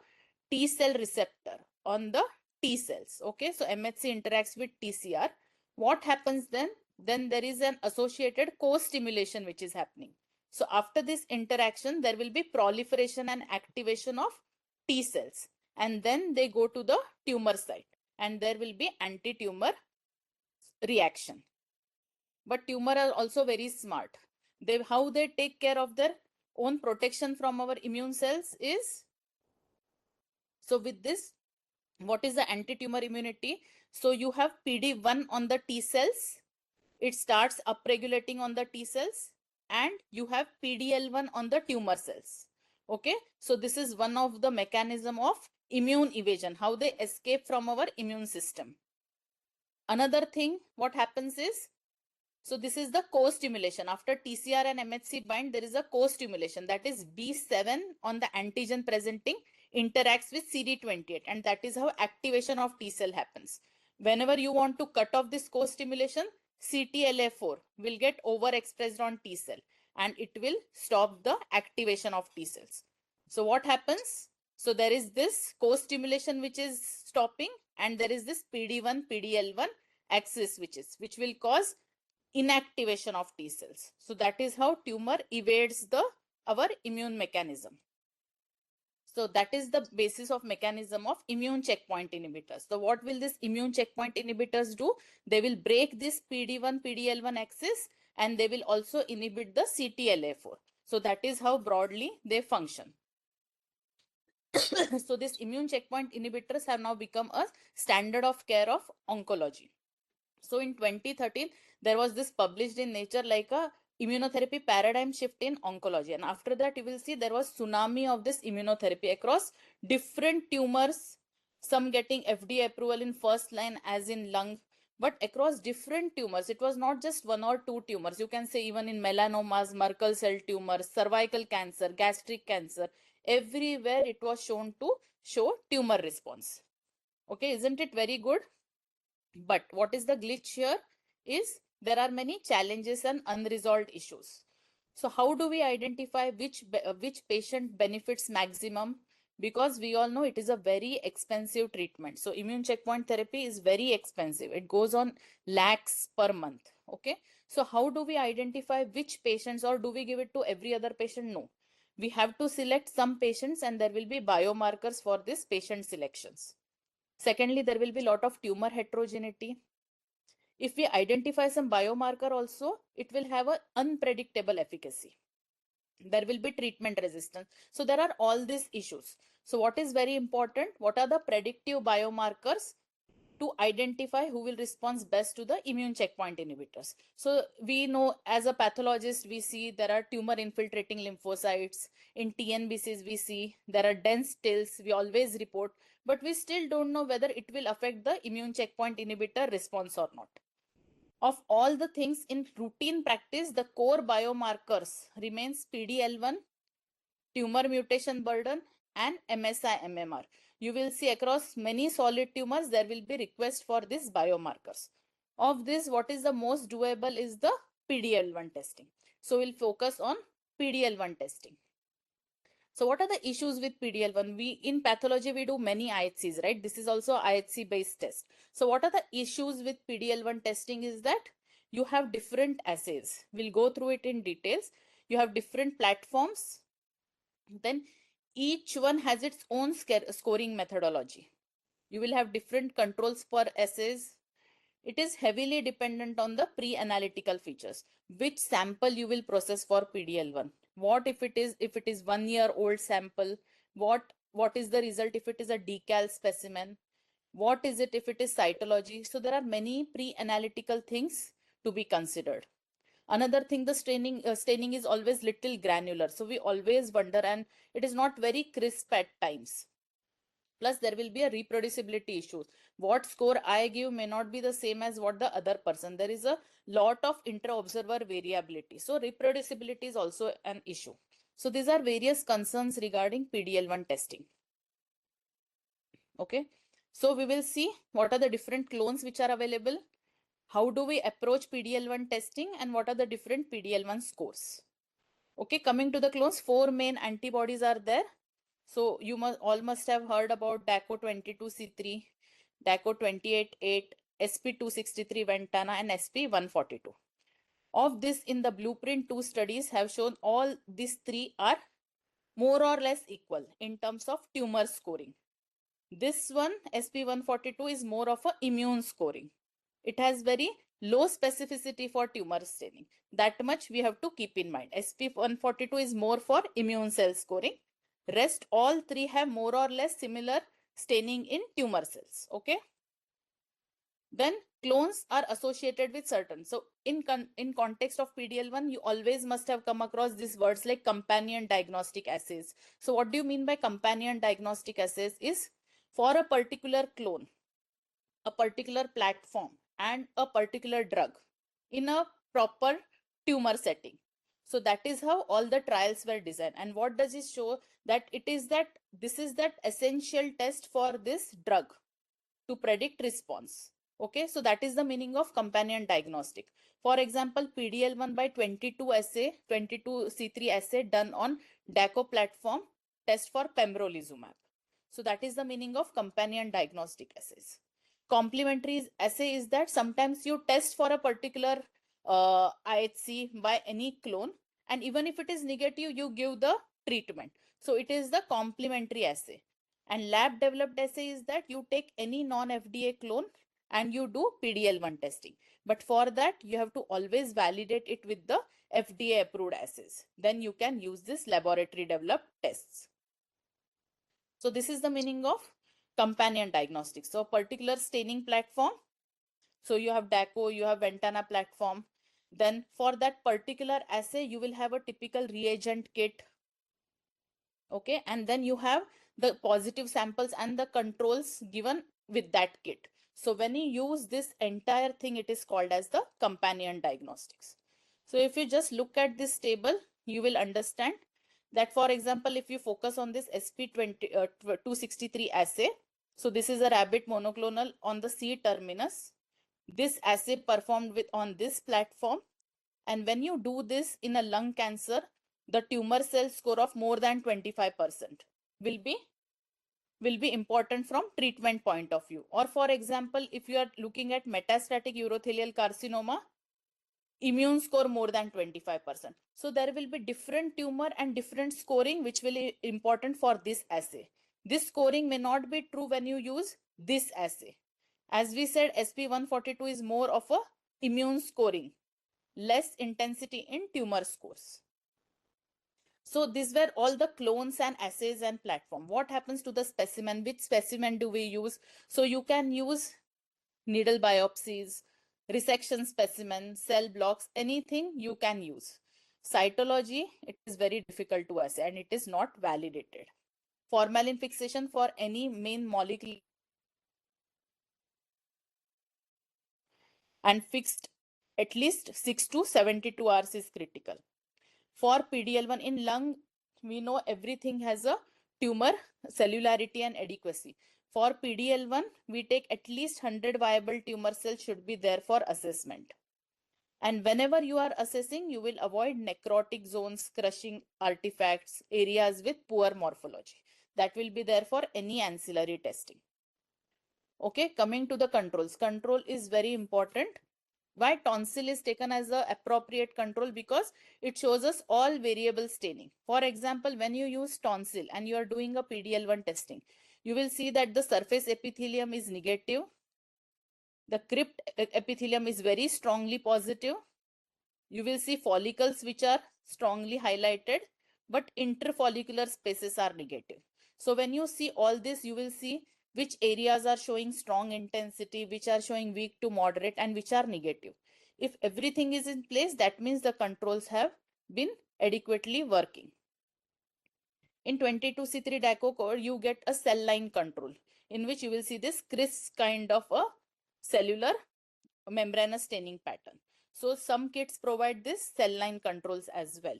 [SPEAKER 6] T cell receptor on the T cells. Okay, so MHC interacts with TCR. What happens then? Then there is an associated co-stimulation which is happening. So after this interaction, there will be proliferation and activation of T cells, and then they go to the tumor site and there will be anti-tumor reaction. But tumor are also very smart. How they take care of their own protection from our immune cells is, so with this, what is the anti-tumor immunity? So you have PD1 on the T cells, it starts upregulating on the T cells, and you have PDL1 on the tumor cells. Okay, so this is one of the mechanism of immune evasion, how they escape from our immune system. Another thing, what happens is, so this is the co-stimulation. After TCR and MHC bind, there is a co-stimulation, that is B7 on the antigen presenting interacts with CD28, and that is how activation of T cell happens. Whenever you want to cut off this co-stimulation, CTLA4 will get overexpressed on T cell and it will stop the activation of T cells. So what happens? So there is this co-stimulation which is stopping, and there is this PD1 PDL1 axis which will cause inactivation of T cells. So that is how tumor evades our immune mechanism. So that is the basis of mechanism of immune checkpoint inhibitors. So what will this immune checkpoint inhibitors do? They will break this PD1 PDL1 axis and they will also inhibit the CTLA4. So that is how broadly they function. So these immune checkpoint inhibitors have now become a standard of care of oncology. So in 2013, there was this published in Nature like a immunotherapy paradigm shift in oncology. And after that, you will see there was tsunami of this immunotherapy across different tumors, some getting FDA approval in first line as in lung, but across different tumors. It was not just one or two tumors. You can say even in melanomas, Merkel cell tumors, cervical cancer, gastric cancer, everywhere it was shown to show tumor response. Okay, isn't it very good? But what is the glitch here is there are many challenges and unresolved issues. So how do we identify which patient benefits maximum? Because we all know it is a very expensive treatment. So immune checkpoint therapy is very expensive. It goes on lakhs per month. Okay. So how do we identify which patients, or do we give it to every other patient? No. We have to select some patients and there will be biomarkers for this patient selections. Secondly, there will be a lot of tumor heterogeneity. If we identify some biomarker also, it will have an unpredictable efficacy. There will be treatment resistance. So there are all these issues. So what is very important? What are the predictive biomarkers to identify who will respond best to the immune checkpoint inhibitors? So we know as a pathologist, we see there are tumor infiltrating lymphocytes. In TNBCs, we see there are dense TILs. We always report, but we still don't know whether it will affect the immune checkpoint inhibitor response or not. Of all the things in routine practice, the core biomarkers remains PDL1, tumor mutation burden, and MSI-MMR. You will see across many solid tumors, there will be request for these biomarkers. Of this, what is the most doable is the PDL1 testing. So we'll focus on PDL1 testing. So what are the issues with PDL1? In pathology, we do many IHCs, right? This is also IHC based test. So what are the issues with PDL1 testing is that you have different assays. We'll go through it in details. you have different platforms. Then each one has its own scoring methodology. You will have different controls for assays. It is heavily dependent on the pre-analytical features. Which sample you will process for PDL1? What if it is 1 year old sample? What is the result if it is a decal specimen? What is it if it is cytology? So there are many pre-analytical things to be considered. Another thing, the staining is always little granular. So we always wonder, and it is not very crisp at times. Plus, there will be a reproducibility issue. What score I give may not be the same as what the other person. There is a lot of inter-observer variability. So reproducibility is also an issue. So these are various concerns regarding PDL1 testing. Okay. So we will see what are the different clones which are available. How do we approach PDL1 testing and what are the different PDL1 scores? Okay, coming to the clones, 4 main antibodies are there. So you must have heard about DACO22C3, DACO288, SP263 Ventana, and SP142. Of this, in the blueprint, 2 studies have shown all these 3 are more or less equal in terms of tumor scoring. This one, SP142, is more of a immune scoring. It has very low specificity for tumor staining. That much we have to keep in mind. SP142 is more for immune cell scoring. Rest all 3 have more or less similar staining in tumor cells. Okay. Then clones are associated with certain. So in context of PDL1, you always must have come across these words like companion diagnostic assays. So what do you mean by companion diagnostic assays? Is for a particular clone, a particular platform, and a particular drug in a proper tumor setting. So that is how all the trials were designed. And what does it show? That this is that essential test for this drug to predict response. Okay, so that is the meaning of companion diagnostic. For example, PDL1 by 22C3 assay done on DACO platform test for pembrolizumab. So that is the meaning of companion diagnostic assays. Complementary assay is that sometimes you test for a particular IHC by any clone, and even if it is negative, you give the treatment. So it is the complementary assay. And lab developed assay is that you take any non-FDA clone and you do PDL1 testing. But for that, you have to always validate it with the FDA approved assays. Then you can use this laboratory developed tests. So this is the meaning of companion diagnostics. So particular staining platform. So you have DACO, you have Ventana platform. Then for that particular assay, you will have a typical reagent kit. Okay, and then you have the positive samples and the controls given with that kit. So when you use this entire thing, it is called as the companion diagnostics. So if you just look at this table, you will understand that, for example, if you focus on this SP263 assay, so this is a rabbit monoclonal on the C terminus. This assay performed on this platform. And when you do this in a lung cancer, the tumor cell score of more than 25% will be important from treatment point of view. Or for example, if you are looking at metastatic urothelial carcinoma, immune score more than 25%. So there will be different tumor and different scoring which will be important for this assay. This scoring may not be true when you use this assay. As we said, SP142 is more of a immune scoring, less intensity in tumor scores. So these were all the clones and assays and platform. What happens to the specimen? Which specimen do we use? So you can use needle biopsies, resection specimen, cell blocks, anything you can use. Cytology, it is very difficult to assay and it is not validated. Formalin fixation for any main molecule and fixed at least 6 to 72 hours is critical. For PDL1 in lung, we know everything has a tumor cellularity and adequacy. For PDL1, we take at least 100 viable tumor cells should be there for assessment. And whenever you are assessing, you will avoid necrotic zones, crushing artifacts, areas with poor morphology. That will be there for any ancillary testing. Okay, coming to the controls. Control is very important. Why tonsil is taken as the appropriate control? Because it shows us all variable staining. For example, when you use tonsil and you are doing a PDL1 testing, you will see that the surface epithelium is negative. The crypt epithelium is very strongly positive. You will see follicles which are strongly highlighted, but interfollicular spaces are negative. So when you see all this, you will see which areas are showing strong intensity, which are showing weak to moderate, and which are negative. If everything is in place, that means the controls have been adequately working. In 22C3 DACO code, you get a cell line control in which you will see this crisp kind of a cellular membranous staining pattern. So some kits provide this cell line controls as well.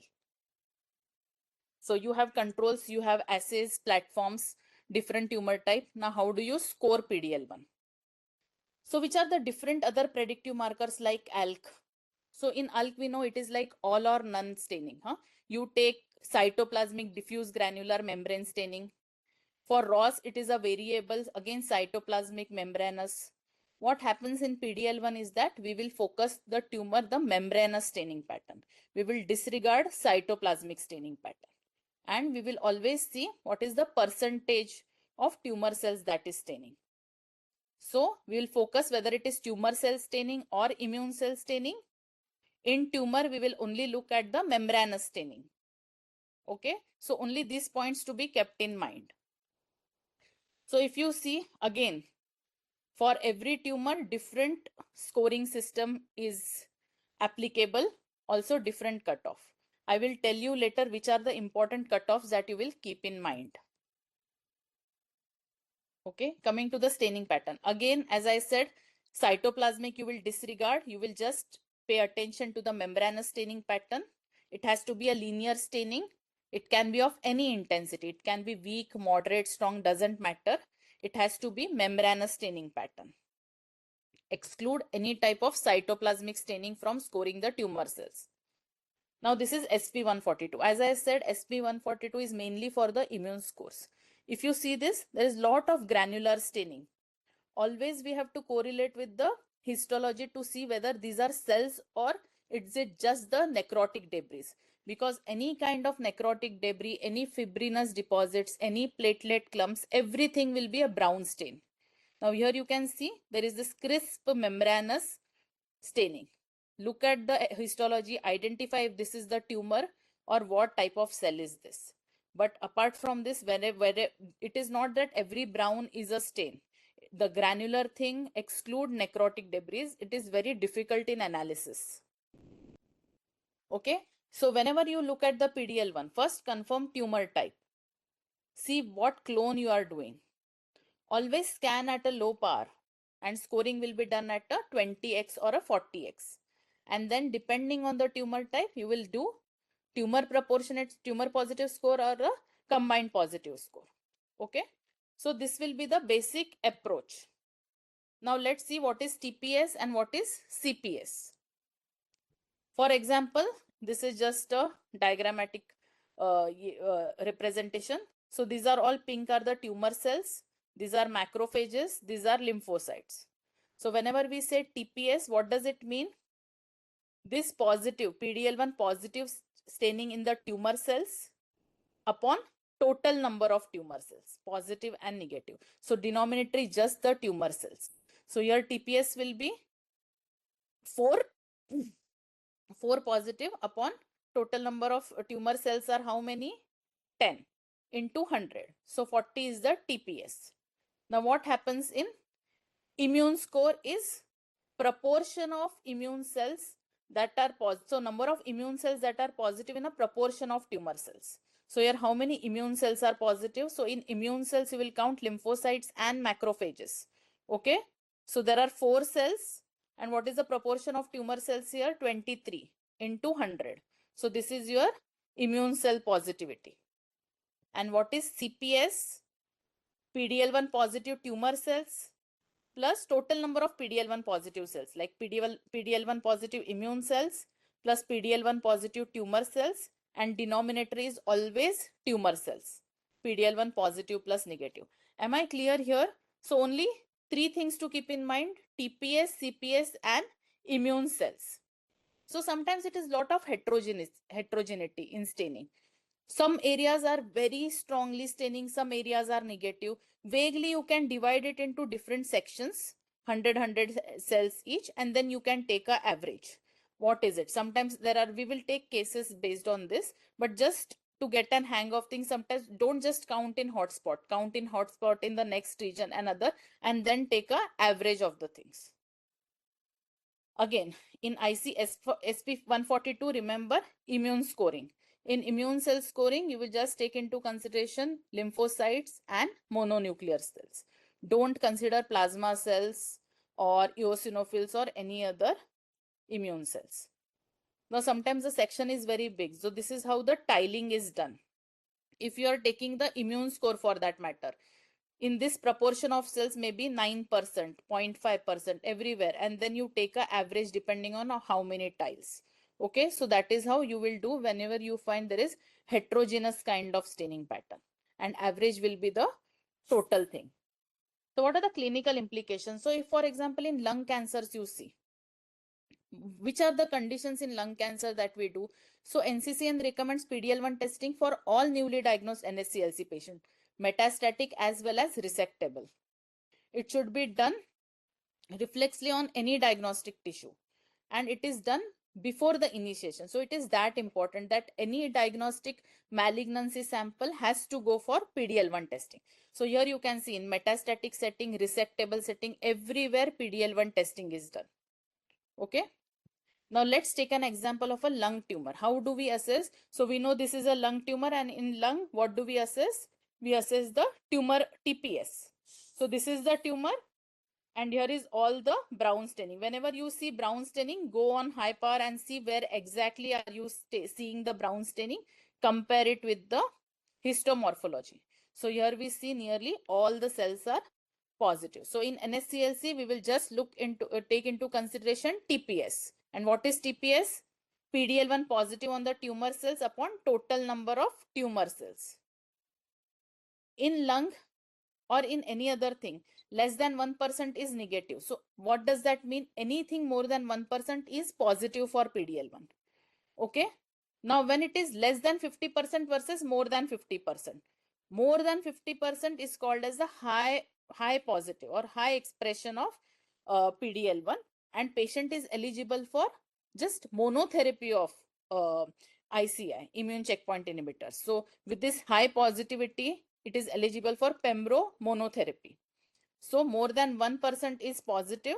[SPEAKER 6] So you have controls, you have assays, platforms, different tumor type. Now how do you score PDL1? So which are the different other predictive markers like ALK? So in ALK we know it is like all or none staining. You take cytoplasmic diffuse granular membrane staining. For ROS it is a variable, again cytoplasmic membranous. What happens in PDL1 is that we will focus the tumor, the membranous staining pattern. We will disregard cytoplasmic staining pattern. And we will always see what is the percentage of tumor cells that is staining. So we will focus whether it is tumor cell staining or immune cell staining. In tumor, we will only look at the membranous staining. Okay, so only these points to be kept in mind. So if you see again, for every tumor, different scoring system is applicable, also different cutoff. I will tell you later which are the important cutoffs that you will keep in mind. Okay, coming to the staining pattern. Again, as I said, cytoplasmic you will disregard. You will just pay attention to the membranous staining pattern. It has to be a linear staining. It can be of any intensity. It can be weak, moderate, strong, doesn't matter. It has to be membranous staining pattern. Exclude any type of cytoplasmic staining from scoring the tumor cells. Now this is SP142. As I said, SP142 is mainly for the immune scores. If you see this, there is lot of granular staining. Always we have to correlate with the histology to see whether these are cells or is it just the necrotic debris. Because any kind of necrotic debris, any fibrinous deposits, any platelet clumps, everything will be a brown stain. Now here you can see there is this crisp membranous staining. Look at the histology, identify if this is the tumor or what type of cell is this. But apart from this, whenever it is not that every brown is a stain. The granular thing exclude necrotic debris. It is very difficult in analysis. Okay, so whenever you look at the PDL1, first confirm tumor type. See what clone you are doing. Always scan at a low power and scoring will be done at a 20x or a 40x. And then depending on the tumor type, you will do tumor proportionate, tumor positive score or a combined positive score. Okay, so this will be the basic approach. Now let's see what is TPS and what is CPS. For example, this is just a diagrammatic representation. So these are all pink are the tumor cells. These are macrophages. These are lymphocytes. So whenever we say TPS, what does it mean? This positive, PDL1 positive staining in the tumor cells upon total number of tumor cells, positive and negative. So denominator is just the tumor cells. So your TPS will be 4 positive upon total number of tumor cells are how many? 10 into 100. So 40 is the TPS. Now what happens in immune score is proportion of immune cells that are positive. So number of immune cells that are positive in a proportion of tumor cells. So here how many immune cells are positive? So in immune cells you will count lymphocytes and macrophages. Okay. So there are 4 cells. And what is the proportion of tumor cells here? 23 into 100. So this is your immune cell positivity. And what is CPS? PDL1 positive tumor cells plus total number of PDL1 positive cells, like PDL1 positive immune cells plus PDL1 positive tumor cells, and denominator is always tumor cells. PDL1 positive plus negative. Am I clear here? So only 3 things to keep in mind: TPS, CPS and immune cells. So sometimes it is lot of heterogeneity in staining. Some areas are very strongly staining, some areas are negative. Vaguely, you can divide it into different sections, 100 cells each, and then you can take a average. What is it? Sometimes we will take cases based on this, but just to get an hang of things, sometimes don't just count in hotspot, count in hotspot in the next region, another, and then take a average of the things. Again, in SP142, remember immune scoring. In immune cell scoring, you will just take into consideration lymphocytes and mononuclear cells. Don't consider plasma cells or eosinophils or any other immune cells. Now, sometimes the section is very big. So this is how the tiling is done. If you are taking the immune score for that matter, in this proportion of cells maybe 9%, 0.5% everywhere, and then you take a average depending on how many tiles. Okay, so that is how you will do whenever you find there is heterogeneous kind of staining pattern, and average will be the total thing. So what are the clinical implications? So if, for example, in lung cancers you see, which are the conditions in lung cancer that we do? So NCCN recommends PD-L1 testing for all newly diagnosed NSCLC patient, metastatic as well as resectable. It should be done reflexly on any diagnostic tissue, and it is done before the initiation. So it is that important that any diagnostic malignancy sample has to go for PD-L1 testing. So here you can see in metastatic setting, resectable setting, everywhere PD-L1 testing is done. Okay. Now let's take an example of a lung tumor. How do we assess? So we know this is a lung tumor, and in lung, what do we assess? We assess the tumor TPS. So this is the tumor, and here is all the brown staining. Whenever you see brown staining, go on high power and see where exactly are you seeing the brown staining. Compare it with the histomorphology. So here we see nearly all the cells are positive. So in NSCLC, we will just look into take into consideration TPS. And what is TPS? PD-L1 positive on the tumor cells upon total number of tumor cells. In lung or in any other thing, less than 1% is negative. So what does that mean? Anything more than 1% is positive for PD-L1. Okay. Now when it is less than 50% versus more than 50%, more than 50% is called as the high positive or high expression of PD-L1, and patient is eligible for just monotherapy of ICI, immune checkpoint inhibitors. So with this high positivity, it is eligible for pembro monotherapy. So more than 1% is positive,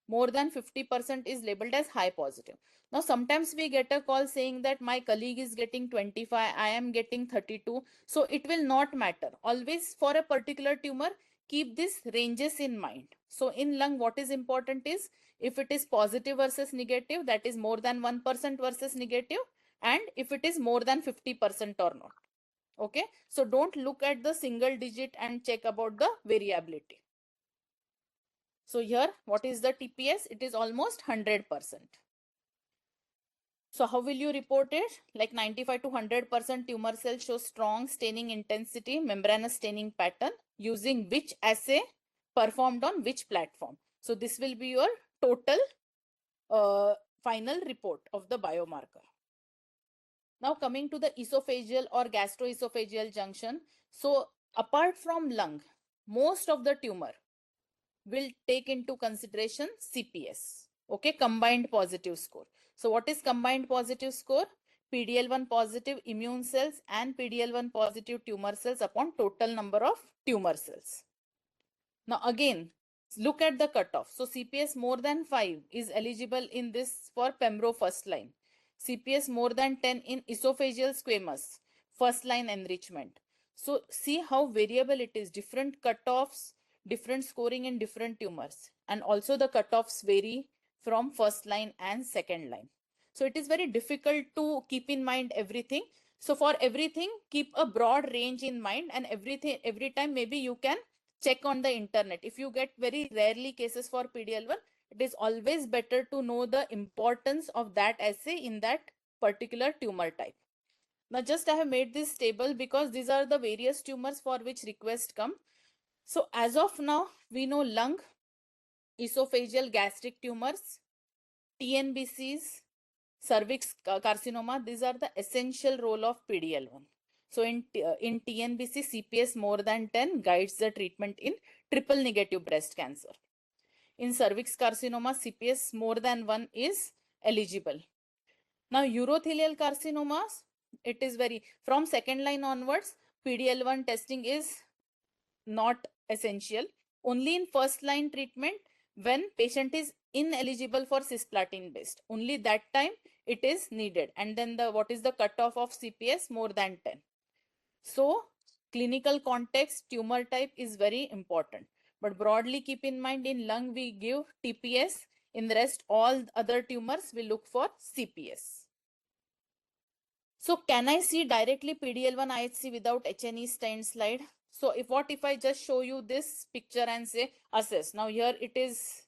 [SPEAKER 6] more than 50% is labeled as high positive. Now sometimes we get a call saying that my colleague is getting 25, I am getting 32. So it will not matter. Always for a particular tumor, keep these ranges in mind. So in lung, what is important is if it is positive versus negative, that is more than 1% versus negative, and if it is more than 50% or not. Okay, so don't look at the single digit and check about the variability. So here, what is the TPS? It is almost 100%. So how will you report it? Like 95 to 100% tumor cells show strong staining intensity, membranous staining pattern, using which assay, performed on which platform. So this will be your total final report of the biomarker. Now coming to the esophageal or gastroesophageal junction. So apart from lung, most of the tumor will take into consideration CPS. Okay, combined positive score. So what is combined positive score? PD-L1 positive immune cells and PD-L1 positive tumor cells upon total number of tumor cells. Now again, look at the cutoff. So CPS more than 5 is eligible in this for pembro first line. CPS more than 10 in esophageal squamous, first line enrichment. So see how variable it is, different cutoffs, different scoring in different tumors, and also the cutoffs vary from first line and second line. So it is very difficult to keep in mind everything. So for everything, keep a broad range in mind, and every time maybe you can check on the internet. If you get very rarely cases for PD-L1, it is always better to know the importance of that assay in that particular tumor type. Now just I have made this table because these are the various tumors for which requests come. So as of now, we know lung, esophageal, gastric tumors, TNBCs, cervix carcinoma, these are the essential role of PDL1. So in TNBC, CPS more than 10 guides the treatment in triple negative breast cancer. In cervix carcinoma, CPS more than 1 is eligible. Now urothelial carcinomas, it is from second line onwards, PDL1 testing is not essential. Only in first line treatment, when patient is ineligible for cisplatin based, only that time it is needed. And then what is the cutoff of CPS? More than 10. So clinical context, tumor type is very important. But broadly keep in mind, in lung we give TPS, in the rest all other tumors we look for CPS. So can I see directly PDL1 IHC without H&E stained slide? So what if I just show you this picture and say assess? Now here it is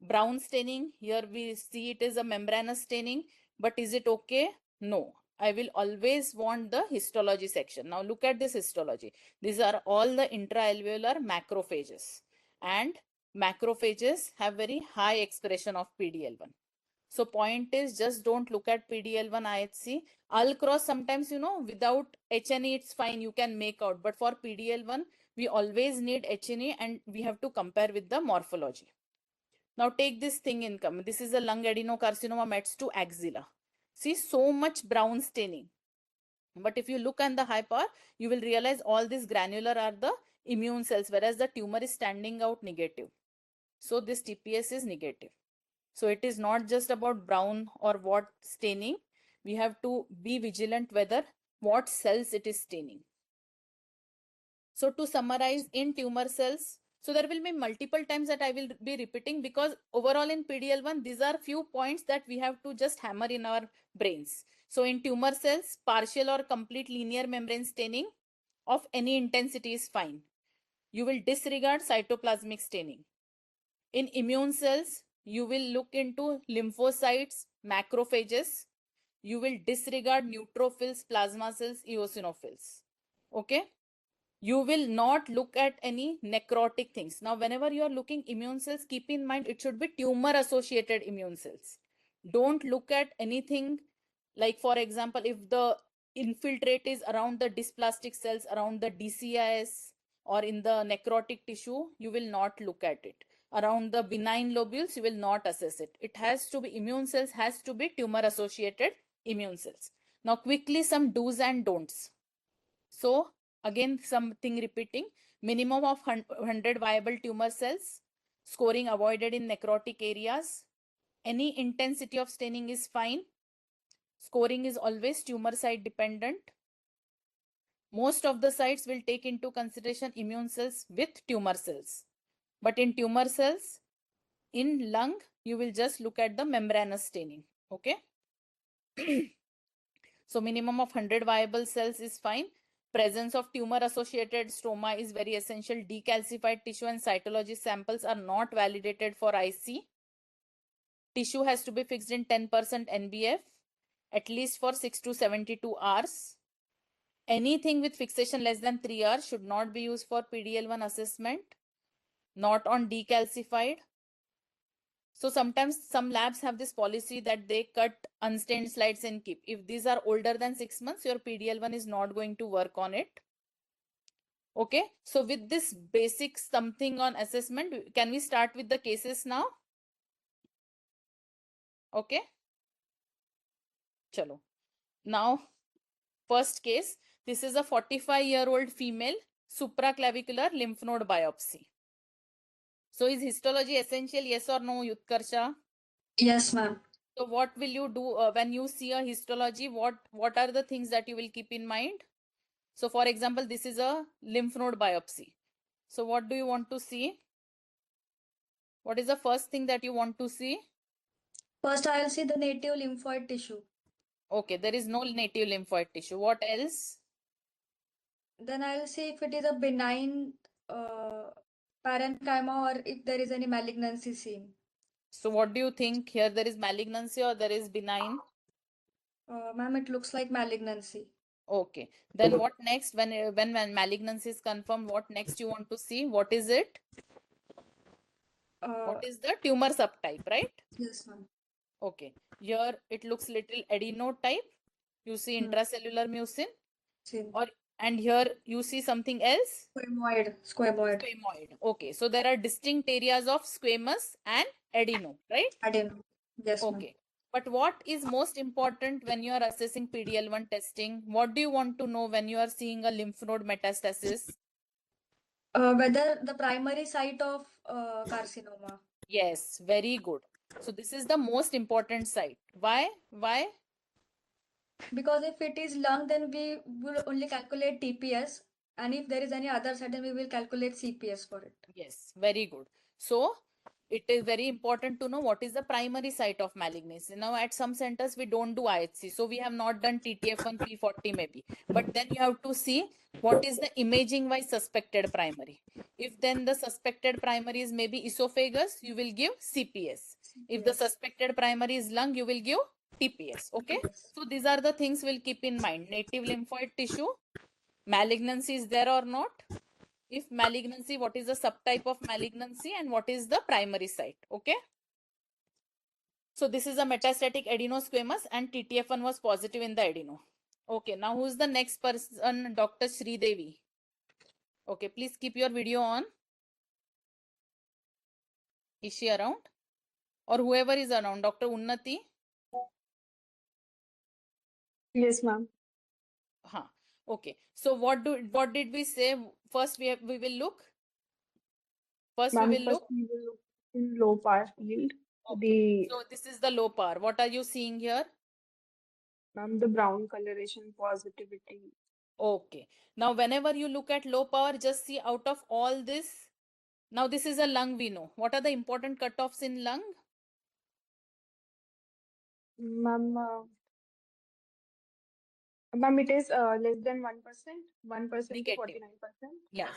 [SPEAKER 6] brown staining. Here we see it is a membranous staining. But is it okay? No. I will always want the histology section. Now look at this histology. These are all the intraalveolar macrophages. And macrophages have very high expression of PDL1. So point is, just don't look at PDL1 IHC. Al cross sometimes, without H&E it's fine, you can make out. But for PDL1, we always need H&E and we have to compare with the morphology. Now take this thing income. This is a lung adenocarcinoma mets to axilla. See, so much brown staining. But if you look at the high power, you will realize all these granular are the immune cells, whereas the tumor is standing out negative. So this TPS is negative. So it is not just about brown or what staining. We have to be vigilant whether what cells it is staining. So to summarize, in tumor cells, so there will be multiple times that I will be repeating, because overall in PDL1, these are few points that we have to just hammer in our brains. So in tumor cells, partial or complete linear membrane staining of any intensity is fine. You will disregard cytoplasmic staining. In immune cells, you will look into lymphocytes, macrophages. You will disregard neutrophils, plasma cells, eosinophils. Okay. You will not look at any necrotic things. Now, whenever you are looking immune cells, keep in mind it should be tumor associated immune cells. Don't look at anything like, for example, if the infiltrate is around the dysplastic cells, around the DCIS or in the necrotic tissue, you will not look at it. Around the benign lobules, you will not assess it. It has to be, immune cells has to be tumor associated immune cells. Now quickly some do's and don'ts. So again, something repeating, minimum of 100 viable tumor cells, scoring avoided in necrotic areas. Any intensity of staining is fine. Scoring is always tumor site dependent. Most of the sites will take into consideration immune cells with tumor cells. But in tumor cells, in lung, you will just look at the membranous staining. Okay. So minimum of 100 viable cells is fine. Presence of tumor associated stroma is very essential. Decalcified tissue and cytology samples are not validated for IC. Tissue has to be fixed in 10% NBF, at least for 6 to 72 hours. Anything with fixation less than 3 hours should not be used for PDL1 assessment. Not on decalcified. So sometimes some labs have this policy that they cut unstained slides and keep. If these are older than 6 months, your PDL1 is not going to work on it. Okay, so with this basic something on assessment, can we start with the cases now? Okay. Chalo. Now, first case, this is a 45-year-old female supraclavicular lymph node biopsy. So is histology essential? Yes or no, Utkarsha?
[SPEAKER 7] Yes, ma'am.
[SPEAKER 6] So what will you do when you see a histology? What are the things that you will keep in mind? So for example, this is a lymph node biopsy. So what do you want to see? What is the first thing that you want to see?
[SPEAKER 7] First, I'll see the native lymphoid tissue.
[SPEAKER 6] Okay, there is no native lymphoid tissue. What else?
[SPEAKER 7] Then I'll see if it is a benign parenchyma or if there is any malignancy seen.
[SPEAKER 6] So what do you think? Here there is malignancy or there is benign?
[SPEAKER 7] Ma'am, it looks like malignancy.
[SPEAKER 6] Okay. Then what next? When malignancy is confirmed, what next you want to see? What is it? What is the tumor subtype, right?
[SPEAKER 7] Yes, ma'am.
[SPEAKER 6] Okay. Here it looks little adenotype. You see intracellular mucin. And here you see something else?
[SPEAKER 7] Squamoid.
[SPEAKER 6] Squamoid. Okay. So there are distinct areas of squamous and adeno, right?
[SPEAKER 7] Adeno. Yes, ma'am.
[SPEAKER 6] Okay. But what is most important when you are assessing PDL1 testing? What do you want to know when you are seeing a lymph node metastasis?
[SPEAKER 7] Whether the primary site of carcinoma.
[SPEAKER 6] Yes, very good. So this is the most important site. Why? Why?
[SPEAKER 7] Because if it is lung, then we will only calculate TPS. And if there is any other site, then we will calculate CPS for it.
[SPEAKER 6] Yes, very good. So it is very important to know what is the primary site of malignancy. Now at some centers we don't do IHC. So we have not done TTF1 P40 maybe. But then you have to see what is the imaging wise suspected primary. If then the suspected primary is maybe esophagus, you will give CPS. If the suspected primary is lung, you will give TPS. Okay. So these are the things we'll keep in mind. Native lymphoid tissue, malignancy is there or not? If malignancy, what is the subtype of malignancy and what is the primary site? Okay. So this is a metastatic adenosquamous and TTF1 was positive in the adeno. Okay. Now who's the next person? Dr. Sridevi. Okay. Please keep your video on. Is she around? Or whoever is around. Dr. Unnati?
[SPEAKER 8] Yes, ma'am.
[SPEAKER 6] Huh. Okay. So what did we say? First we will look. First we will look.
[SPEAKER 8] We will look in low power field.
[SPEAKER 6] Okay. So this is the low power. What are you seeing here?
[SPEAKER 8] Ma'am, the brown coloration positivity.
[SPEAKER 6] Okay. Now, whenever you look at low power, just see out of all this. Now, this is a lung we know. What are the important cutoffs in lung?
[SPEAKER 8] Ma'am, ma'am, it is less than 1%, 1% to
[SPEAKER 6] Negative.
[SPEAKER 8] 49%.
[SPEAKER 6] Yes.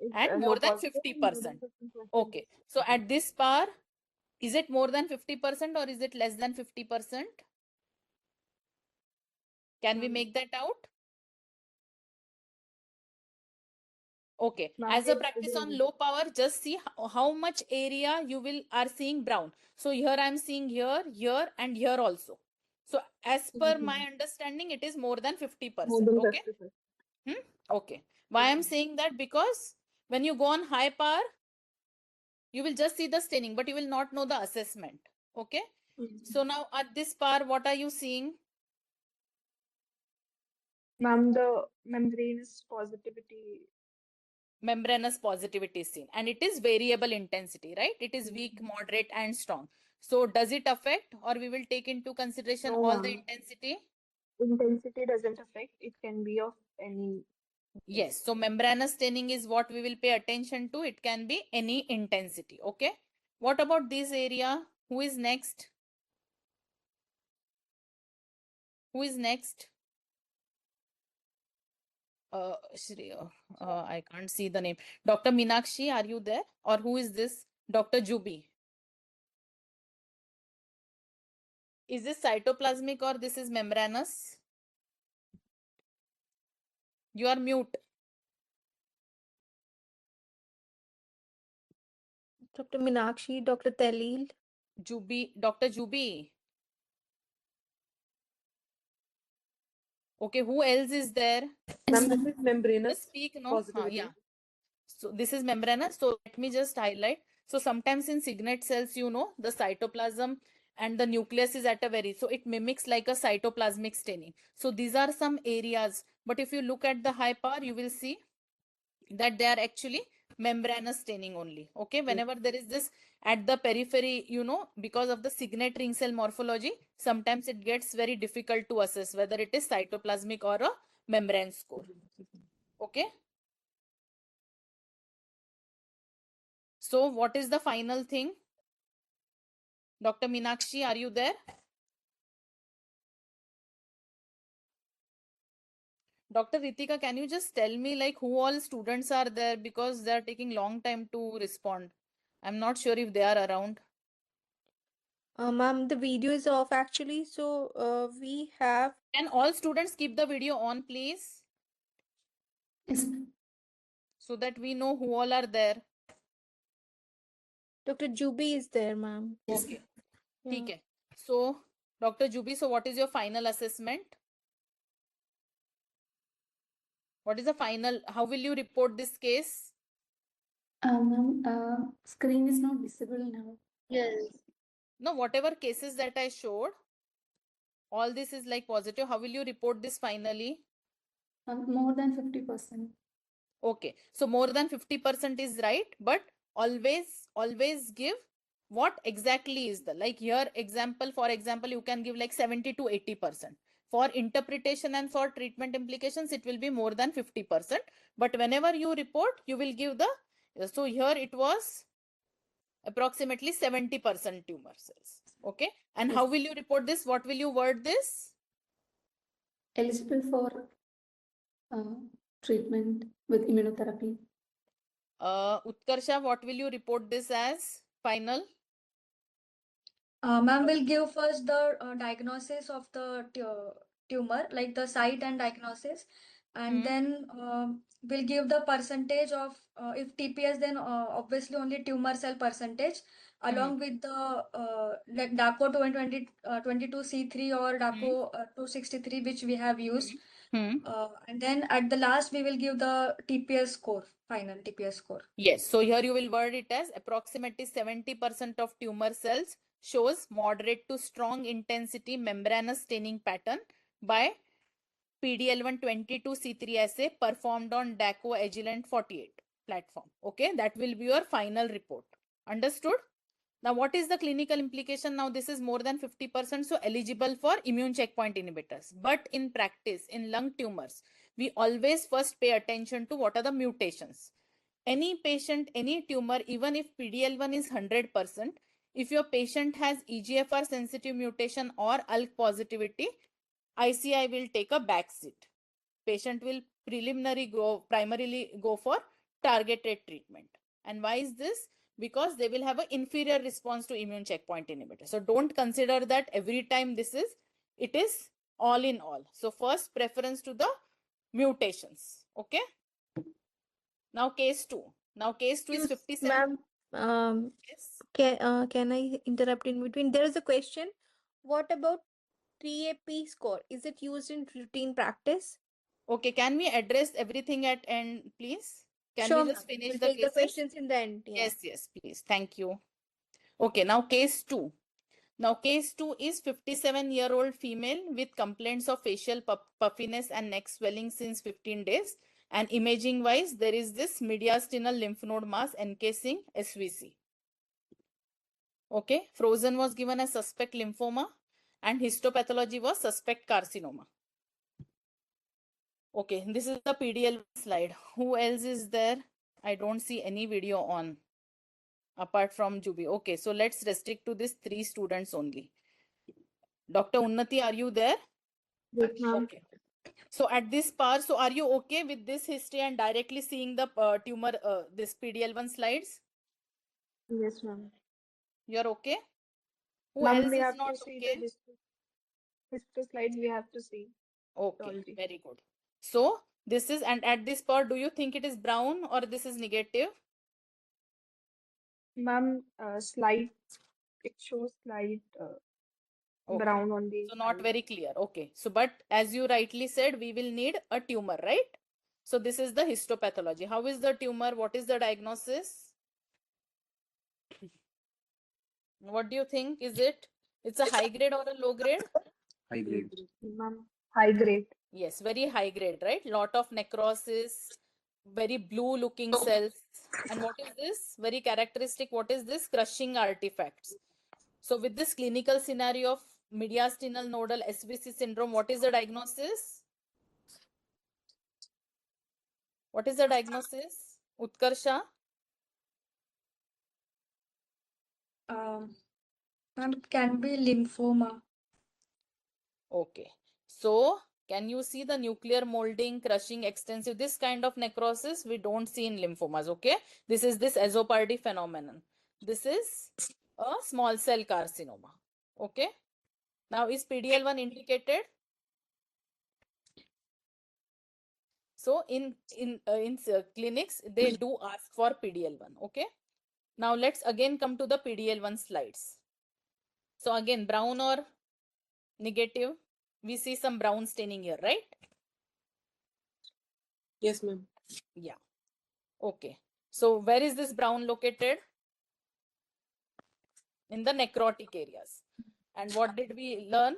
[SPEAKER 8] It's
[SPEAKER 6] And
[SPEAKER 8] low
[SPEAKER 6] more than
[SPEAKER 8] positive,
[SPEAKER 6] 50%.
[SPEAKER 8] more than 50%.
[SPEAKER 6] Okay. So at this power, is it more than 50% or is it less than 50%? Can we make that out? Okay. As a practice on low power, just see how much area you are seeing brown. So here I'm seeing here, and here also. So as per my understanding, it is more than 50%.
[SPEAKER 8] More than
[SPEAKER 6] Okay.
[SPEAKER 8] 50%.
[SPEAKER 6] Okay. Why I'm saying that? Because when you go on high power, you will just see the staining, but you will not know the assessment. Okay. So now at this power, what are you seeing?
[SPEAKER 8] Ma'am, the membranous positivity.
[SPEAKER 6] Membranous positivity is seen, and it is variable intensity, right? It is weak, moderate, and strong. So does it affect, or we will take into consideration
[SPEAKER 8] No,
[SPEAKER 6] all the intensity?
[SPEAKER 8] Intensity doesn't affect. It can be of any.
[SPEAKER 6] Yes. So membranous staining is what we will pay attention to. It can be any intensity. Okay. What about this area? Who is next? Who is next? Shri, I can't see the name. Dr. Meenakshi, are you there? Or who is this? Dr. Jubi. Is this cytoplasmic or this is membranous? You are mute.
[SPEAKER 2] Dr. Meenakshi, Dr. Talil.
[SPEAKER 6] Jubi, Dr. Jubi. Okay, who else is there?
[SPEAKER 8] Ma'am, this is membranous.
[SPEAKER 6] Just speak, no? Yeah. So this is membranous. So let me just highlight. So sometimes in signet cells, you know, the cytoplasm and the nucleus is at a very, so it mimics like a cytoplasmic staining. So these are some areas. But if you look at the high power, you will see that they are actually membranous staining only. Okay, whenever there is this at the periphery, you know, because of the signet ring cell morphology, sometimes it gets very difficult to assess whether it is cytoplasmic or a membrane score. Okay. So what is the final thing? Dr. Meenakshi, are you there? Dr. Ritika, can you just tell me like who all students are there, because they are taking long time to respond. I'm not sure if they are around.
[SPEAKER 2] Ma'am, the video is off actually. So we have.
[SPEAKER 6] Can all students keep the video on, please?
[SPEAKER 7] Yes.
[SPEAKER 6] So that we know who all are there.
[SPEAKER 2] Dr. Jubi is there, ma'am.
[SPEAKER 6] Okay.
[SPEAKER 2] Yeah.
[SPEAKER 6] Okay. So, Dr. Juby, so what is your final assessment? What is the final, how will you report this case?
[SPEAKER 9] Screen is not visible now.
[SPEAKER 4] Yes.
[SPEAKER 6] No, whatever cases that I showed, all this is like positive. How will you report this finally?
[SPEAKER 9] More than 50%.
[SPEAKER 6] Okay, so more than 50% is right, but always give what exactly is the, like here example, for example, you can give like 70 to 80%. For interpretation and for treatment implications, it will be more than 50%. But whenever you report, you will give the, so here it was approximately 70% tumor cells. Okay, and how will you report this? What will you word this?
[SPEAKER 9] Eligible for treatment with immunotherapy.
[SPEAKER 6] Utkarsha, what will you report this as final?
[SPEAKER 7] Ma'am will give first the diagnosis of the tumor, like the site and diagnosis, and then we'll give the percentage of if TPS, then obviously only tumor cell percentage, along with the like DACO 22C3 or DACO 263, which we have used. And then at the last, we will give the TPS score, final TPS score.
[SPEAKER 6] Yes, so here you will word it as approximately 70% of tumor cells shows moderate to strong intensity membranous staining pattern by PDL1 22C3 assay performed on DACO Agilent 48 platform. Okay, that will be your final report. Understood? Now, what is the clinical implication? Now, this is more than 50%, so eligible for immune checkpoint inhibitors. But in practice, in lung tumors, we always first pay attention to what are the mutations. Any patient, any tumor, even if PDL1 is 100%, if your patient has EGFR sensitive mutation or ALK positivity, ICI will take a back seat. Patient will primarily go for targeted treatment. And why is this? Because they will have an inferior response to immune checkpoint inhibitor. So don't consider that every time it is all in all. So first preference to the mutations. Okay. Now case 2. Now case 2 is 57.
[SPEAKER 2] Ma'am,
[SPEAKER 6] Yes.
[SPEAKER 2] can I interrupt in between? There is a question. What about 3AP score? Is it used in routine practice?
[SPEAKER 6] Okay, can we address everything at end, please? Can
[SPEAKER 2] Sure,
[SPEAKER 6] we just
[SPEAKER 2] ma'am.
[SPEAKER 6] finish
[SPEAKER 2] We'll
[SPEAKER 6] the
[SPEAKER 2] take the
[SPEAKER 6] cases?
[SPEAKER 2] questions in the end. Yeah.
[SPEAKER 6] Yes, please. Thank you. Okay, now case 2. Now case 2 is 57-year-old female with complaints of facial puffiness and neck swelling since 15 days. And imaging wise, there is this mediastinal lymph node mass encasing SVC. Okay, frozen was given as suspect lymphoma and histopathology was suspect carcinoma. Okay, this is the PDL slide. Who else is there? I don't see any video on apart from Jubi. Okay, so let's restrict to these 3 students only. Dr. Unnati, are you there?
[SPEAKER 8] Yes, ma'am.
[SPEAKER 6] Okay. So at this part, so are you okay with this history and directly seeing the tumor, this PDL1 slides?
[SPEAKER 8] Yes, ma'am.
[SPEAKER 6] You're okay? Who
[SPEAKER 8] Ma'am,
[SPEAKER 6] else
[SPEAKER 8] we
[SPEAKER 6] is
[SPEAKER 8] have
[SPEAKER 6] not
[SPEAKER 8] to see
[SPEAKER 6] okay?
[SPEAKER 8] the history slides. We have to see.
[SPEAKER 6] Okay,
[SPEAKER 8] Pathology.
[SPEAKER 6] very good. So this is, and at this part, do you think it is brown or this is negative?
[SPEAKER 8] Ma'am, slide. It shows slight
[SPEAKER 6] Okay.
[SPEAKER 8] brown on the
[SPEAKER 6] So not
[SPEAKER 8] side.
[SPEAKER 6] very clear. Okay. So, but as you rightly said, we will need a tumor, right? So this is the histopathology. How is the tumor? What is the diagnosis? What do you think? Is it's a high grade or a low grade?
[SPEAKER 1] High grade.
[SPEAKER 8] Ma'am, high grade.
[SPEAKER 6] Yes, very high grade, right? Lot of necrosis, very blue looking cells. And what is this? Very characteristic. What is this? Crushing artifacts. So with this clinical scenario of mediastinal nodal SVC syndrome, what is the diagnosis? What is the diagnosis? Utkarsha?
[SPEAKER 7] Ma'am, it can be lymphoma.
[SPEAKER 6] Okay. So can you see the nuclear molding, crushing, extensive, this kind of necrosis we don't see in lymphomas, okay? This is this azopardy phenomenon. This is a small cell carcinoma, okay? Now is PDL1 indicated? So in clinics, they do ask for PDL1, okay? Now let's again come to the PDL1 slides. So again, brown or negative? We see some brown staining here, right?
[SPEAKER 10] Yes, ma'am.
[SPEAKER 6] Yeah. Okay. So where is this brown located? In the necrotic areas. And what did we learn?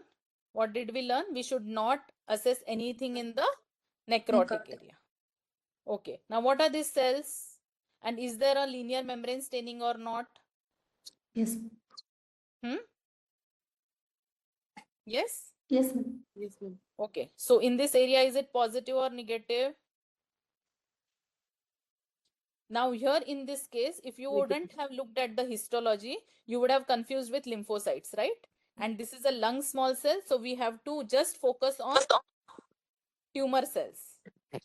[SPEAKER 6] What did we learn? We should not assess anything in the necrotic area. Okay. Now what are these cells? And is there a linear membrane staining or not?
[SPEAKER 9] Yes.
[SPEAKER 6] Yes?
[SPEAKER 9] Yes, ma'am.
[SPEAKER 10] Yes, ma'am.
[SPEAKER 6] Okay. So in this area, is it positive or negative? Now here in this case, if you wouldn't have looked at the histology, you would have confused with lymphocytes, right? And this is a lung small cell. So we have to just focus on tumor cells.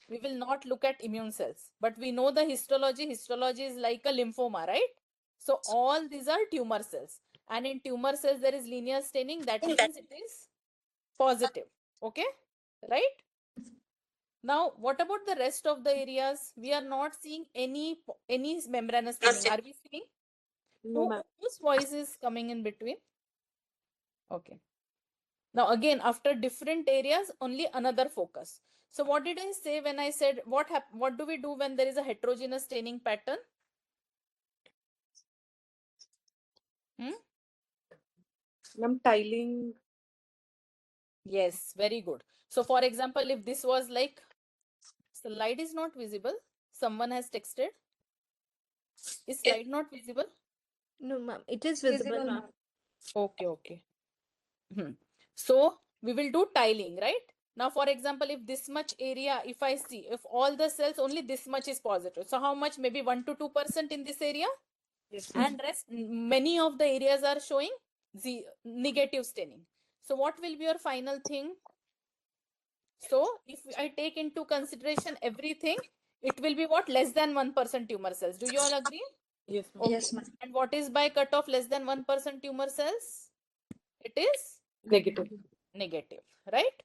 [SPEAKER 6] We will not look at immune cells, but we know the histology. Histology is like a lymphoma, right? So all these are tumor cells. And in tumor cells, there is linear staining. That means it is positive. Okay, right? Now, what about the rest of the areas? We are not seeing any membranous staining. Are we seeing?
[SPEAKER 10] No, ma'am.
[SPEAKER 6] Whose voice is coming in between? Okay. Now, again, after different areas, only another focus. So what did I say when I said what do we do when there is a heterogeneous staining pattern?
[SPEAKER 10] Ma'am, tiling.
[SPEAKER 6] Yes, very good. So for example, if this was like, the slide is not visible. Someone has texted. Is slide not visible?
[SPEAKER 2] No, ma'am. It is visible, ma'am.
[SPEAKER 6] Okay, okay. So we will do tiling, right? Now, for example, if this much area, if I see, if all the cells, only this much is positive. So how much? Maybe 1 to 2% in this area?
[SPEAKER 10] Yes,
[SPEAKER 6] and rest, many of the areas are showing the negative staining. So what will be your final thing? So if I take into consideration everything, it will be what? Less than 1% tumor cells. Do you all agree?
[SPEAKER 10] Yes, ma'am.
[SPEAKER 6] Okay. Yes, ma'am. And what is by cutoff less than 1% tumor cells? It is
[SPEAKER 10] Negative.
[SPEAKER 6] negative, right?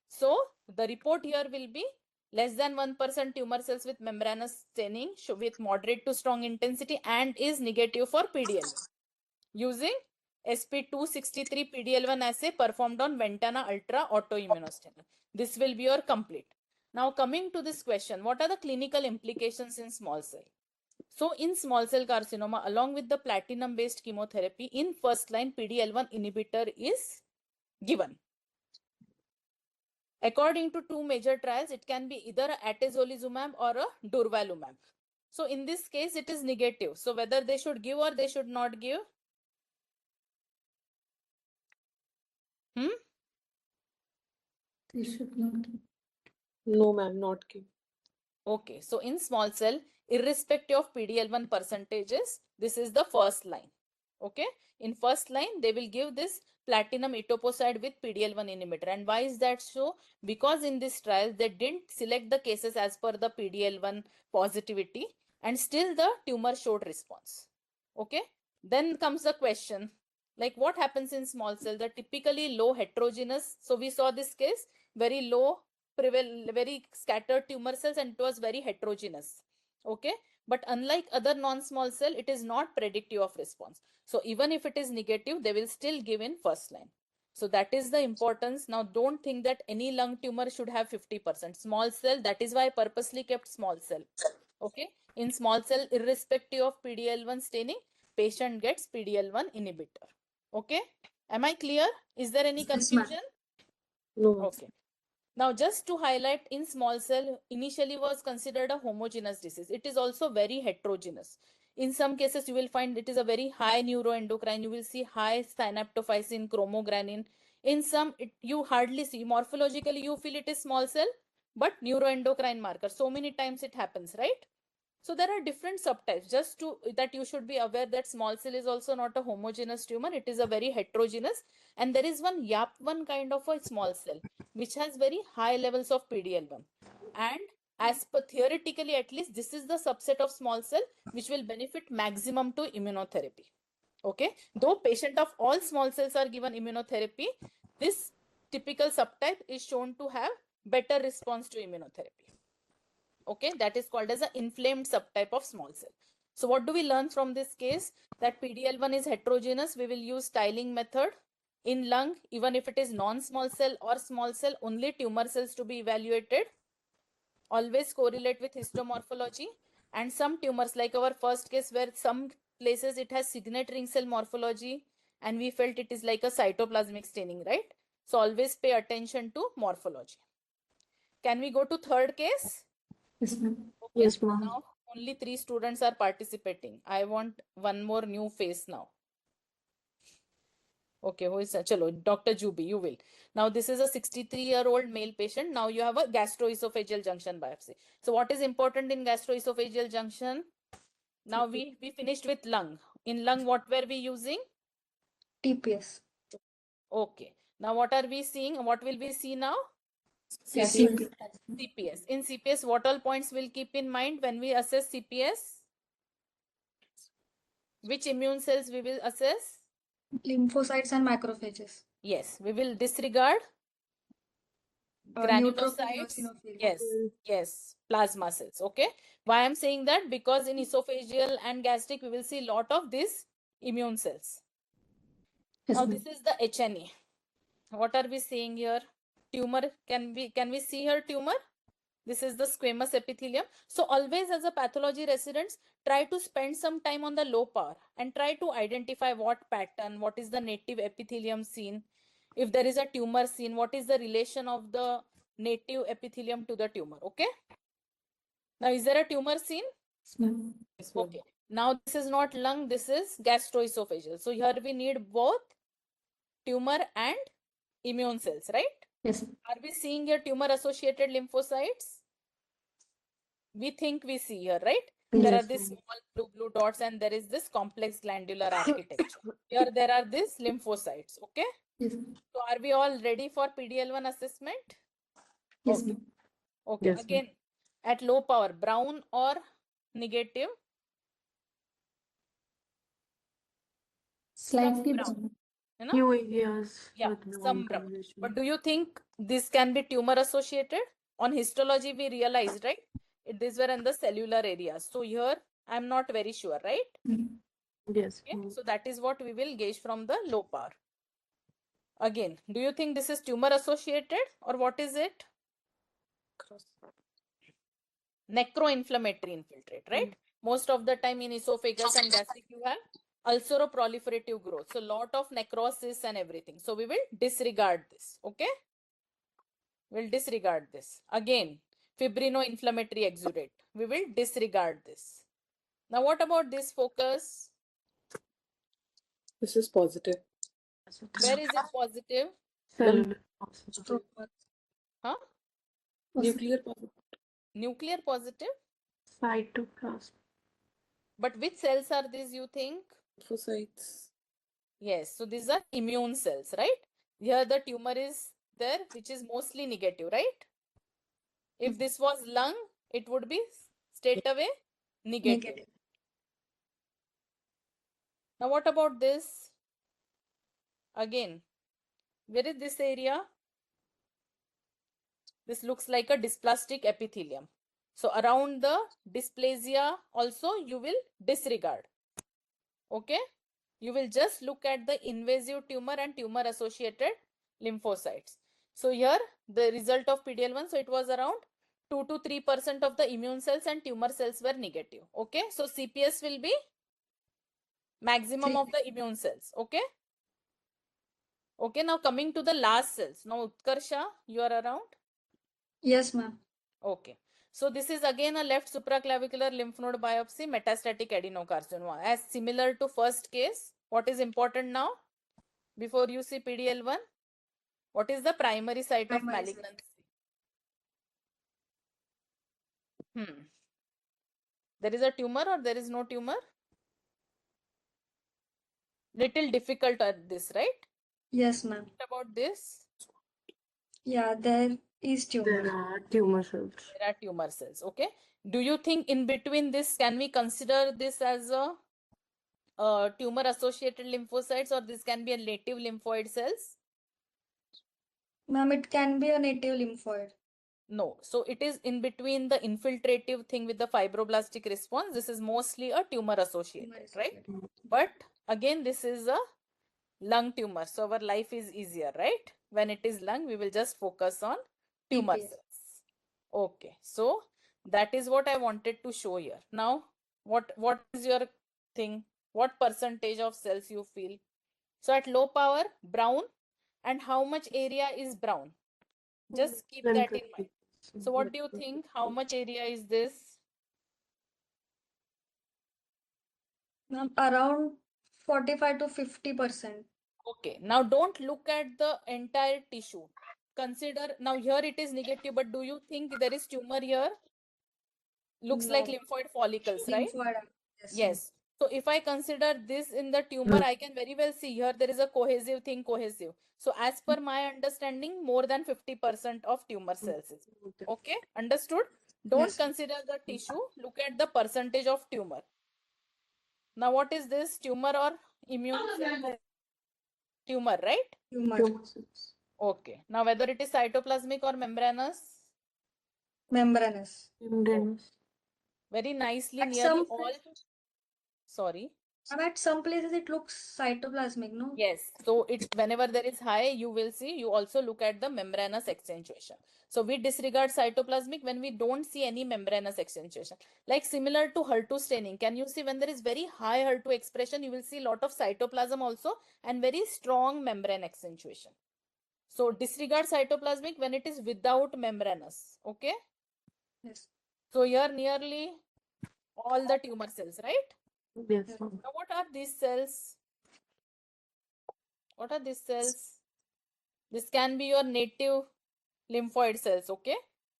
[SPEAKER 6] So the report here will be less than 1% tumor cells with membranous staining with moderate to strong intensity and is negative for PDL1 using SP263 PDL1 assay performed on Ventana Ultra autoimmunostaining. This will be your complete. Now coming to this question, what are the clinical implications in small cell? So in small cell carcinoma, along with the platinum based chemotherapy, in first line PDL1 inhibitor is given. According to two major trials, it can be either atezolizumab or a durvalumab. So in this case, it is negative. So whether they should give or they should not give?
[SPEAKER 9] They should not.
[SPEAKER 10] No, ma'am, not give.
[SPEAKER 6] Okay, so in small cell, irrespective of PDL1 percentages, this is the first line. Okay, in first line, they will give this platinum etoposide with PDL1 inhibitor. And why is that so? Because in this trial, they didn't select the cases as per the PDL1 positivity and still the tumor showed response. Okay, then comes the question, like what happens in small cell? The typically low heterogeneous. So we saw this case, very low very scattered tumor cells and it was very heterogeneous. Okay, but unlike other non-small cell, it is not predictive of response. So even if it is negative, they will still give in first line. So that is the importance. Now don't think that any lung tumor should have 50%. Small cell, that is why I purposely kept small cell. Okay, in small cell, irrespective of PDL1 staining, patient gets PDL1 inhibitor. Okay, am I clear? Is there any confusion?
[SPEAKER 10] No.
[SPEAKER 6] Okay. Now, just to highlight, in small cell, initially was considered a homogeneous disease. It is also very heterogeneous. In some cases, you will find it is a very high neuroendocrine. You will see high synaptophysin, chromogranin. In some, you hardly see. Morphologically, you feel it is small cell, but neuroendocrine marker. So many times it happens, right? So there are different subtypes. Just to that you should be aware that small cell is also not a homogeneous tumor. It is a very heterogeneous, and there is one YAP1 kind of a small cell which has very high levels of PDL1. And as per theoretically, at least this is the subset of small cell which will benefit maximum to immunotherapy. Okay, though patient of all small cells are given immunotherapy, this typical subtype is shown to have better response to immunotherapy. Okay, that is called as an inflamed subtype of small cell. So what do we learn from this case? That PDL1 is heterogeneous. We will use styling method. In lung, even if it is non-small cell or small cell, only tumor cells to be evaluated. Always correlate with histomorphology. And some tumors, like our first case where some places it has signet ring cell morphology and we felt it is like a cytoplasmic staining, right? So always pay attention to morphology. Can we go to third case?
[SPEAKER 9] Yes, ma'am.
[SPEAKER 6] Okay.
[SPEAKER 10] Yes, ma'am.
[SPEAKER 6] Now only 3 students are participating. I want one more new face now. Okay, who is that? Chalo, Dr. Jubi, you will. Now this is a 63-year-old male patient. Now you have a gastroesophageal junction biopsy. So what is important in gastroesophageal junction? Now we finished with lung. In lung, what were we using?
[SPEAKER 7] TPS.
[SPEAKER 6] Okay. Now what are we seeing? What will we see now?
[SPEAKER 9] CPS.
[SPEAKER 6] CPS. In CPS, what all points we'll keep in mind when we assess CPS? Which immune cells we will assess?
[SPEAKER 7] Lymphocytes and macrophages.
[SPEAKER 6] Yes, we will disregard
[SPEAKER 7] Neutrophil,
[SPEAKER 6] granulocytes.
[SPEAKER 7] eosinophil.
[SPEAKER 6] Yes, plasma cells. Okay. Why I'm saying that? Because in esophageal and gastric, we will see lot of these immune cells.
[SPEAKER 9] Yes,
[SPEAKER 6] Now
[SPEAKER 9] ma'am.
[SPEAKER 6] this is the HNE. What are we seeing here? Tumor. Can we see here tumor? This is the squamous epithelium. So always as a pathology residents, try to spend some time on the low power and try to identify what pattern, what is the native epithelium seen. If there is a tumor seen, what is the relation of the native epithelium to the tumor? Okay. Now, is there a tumor seen?
[SPEAKER 9] Yes, ma'am.
[SPEAKER 10] Yes, ma'am.
[SPEAKER 6] Okay. Now, this is not lung, this is gastroesophageal. So, here we need both tumor and immune cells, right?
[SPEAKER 9] Yes.
[SPEAKER 6] Are we seeing here tumor associated lymphocytes? We think we see here, right? There are
[SPEAKER 9] Yes,
[SPEAKER 6] these
[SPEAKER 9] ma'am.
[SPEAKER 6] small blue dots and there is this complex glandular architecture. Here there are these lymphocytes, okay?
[SPEAKER 9] Yes.
[SPEAKER 6] So are we all ready for PDL1 assessment?
[SPEAKER 9] Yes,
[SPEAKER 6] Okay.
[SPEAKER 9] ma'am.
[SPEAKER 6] Okay,
[SPEAKER 10] Yes, ma'am.
[SPEAKER 6] again, at low power, brown or negative?
[SPEAKER 9] Slightly
[SPEAKER 6] brown.
[SPEAKER 9] brown.
[SPEAKER 6] You know?
[SPEAKER 10] Few areas
[SPEAKER 6] Yeah,
[SPEAKER 10] with brown
[SPEAKER 6] some brown.
[SPEAKER 10] coloration.
[SPEAKER 6] But do you think this can be tumor associated? On histology, we realized, right? These were in the cellular areas. So here, I'm not very sure, right?
[SPEAKER 10] Yes,
[SPEAKER 6] Okay,
[SPEAKER 10] ma'am.
[SPEAKER 6] so that is what we will gauge from the low power. Again, do you think this is tumor associated or what is it? Necroinflammatory infiltrate, right? Most of the time in esophagus and gastric, you have ulceroproliferative growth. So lot of necrosis and everything. So we will disregard this. Okay. We'll disregard this. Again, fibrinoinflammatory exudate. We will disregard this. Now what about this focus?
[SPEAKER 10] This is positive.
[SPEAKER 6] Where is it positive?
[SPEAKER 10] Cellular positive.
[SPEAKER 6] Huh?
[SPEAKER 10] Nuclear positive.
[SPEAKER 6] Nuclear positive?
[SPEAKER 10] Cytoplasm.
[SPEAKER 6] But which cells are these, you think?
[SPEAKER 10] Lymphocytes.
[SPEAKER 6] Yes, so these are immune cells, right? Here the tumor is there, which is mostly negative, right? If this was lung, it would be straight away negative. Now what about this? Again, where is this area? This looks like a dysplastic epithelium. So around the dysplasia also you will disregard. Okay? You will just look at the invasive tumor and tumor associated lymphocytes. So here the result of PDL1, so it was around 2 to 3% of the immune cells and tumor cells were negative. Okay, so CPS will be maximum of the immune cells. Okay. Okay, now coming to the last cells. Now Utkarsha, you are around?
[SPEAKER 7] Yes, ma'am.
[SPEAKER 6] Okay. So this is again a left supraclavicular lymph node biopsy, metastatic adenocarcinoma. As similar to first case, what is important now? Before you see PDL1, what is the primary site of malignancy? There is a tumor or there is no tumor? Little difficult at this, right?
[SPEAKER 7] Yes, ma'am.
[SPEAKER 6] What about this?
[SPEAKER 7] Yeah, there is tumor.
[SPEAKER 10] There are tumor cells.
[SPEAKER 6] There are tumor cells. Okay. Do you think in between this, can we consider this as a tumor associated lymphocytes or this can be a native lymphoid cells?
[SPEAKER 7] Ma'am, it can be a native lymphoid.
[SPEAKER 6] No, so it is in between the infiltrative thing with the fibroblastic response. This is mostly a tumor associated, right? But again, this is a lung tumor. So our life is easier, right? When it is lung, we will just focus on tumor
[SPEAKER 7] TPS.
[SPEAKER 6] cells. Okay, so that is what I wanted to show here. Now, what is your thing? What percentage of cells you feel? So at low power, brown, and how much area is brown? Just keep that in mind. So what do you think? How much area is this?
[SPEAKER 7] Ma'am, around 45 to 50%.
[SPEAKER 6] Okay, now don't look at the entire tissue. Consider, now here it is negative, but do you think there is tumor here? Looks like
[SPEAKER 7] No.
[SPEAKER 6] lymphoid follicles, right?
[SPEAKER 7] Lymphoid. Yes.
[SPEAKER 6] Yes. So if I consider this in the tumor, I can very well see here there is a cohesive thing, cohesive. So as per my understanding, more than 50% of tumor cells is. Okay, understood? Don't
[SPEAKER 7] Yes.
[SPEAKER 6] consider the tissue, look at the percentage of tumor. Now what is this, tumor or immune cell? Tumor, right?
[SPEAKER 7] Tumor.
[SPEAKER 6] Okay. Now whether it is cytoplasmic or membranous?
[SPEAKER 7] Membranous.
[SPEAKER 6] Very nicely,
[SPEAKER 7] At
[SPEAKER 6] nearly
[SPEAKER 7] some
[SPEAKER 6] all. Sorry.
[SPEAKER 7] At some places it looks cytoplasmic, no?
[SPEAKER 6] Yes. So it, whenever there is high, you will see, you also look at the membranous accentuation. So we disregard cytoplasmic when we don't see any membranous accentuation. Like similar to HER2 staining. Can you see when there is very high HER2 expression, you will see a lot of cytoplasm also and very strong membrane accentuation. So disregard cytoplasmic when it is without membranous. Okay.
[SPEAKER 7] Yes.
[SPEAKER 6] So here nearly all the tumor cells, right?
[SPEAKER 10] Yes.
[SPEAKER 6] Now what are these cells? What are these cells? This can be your native lymphoid cells, okay?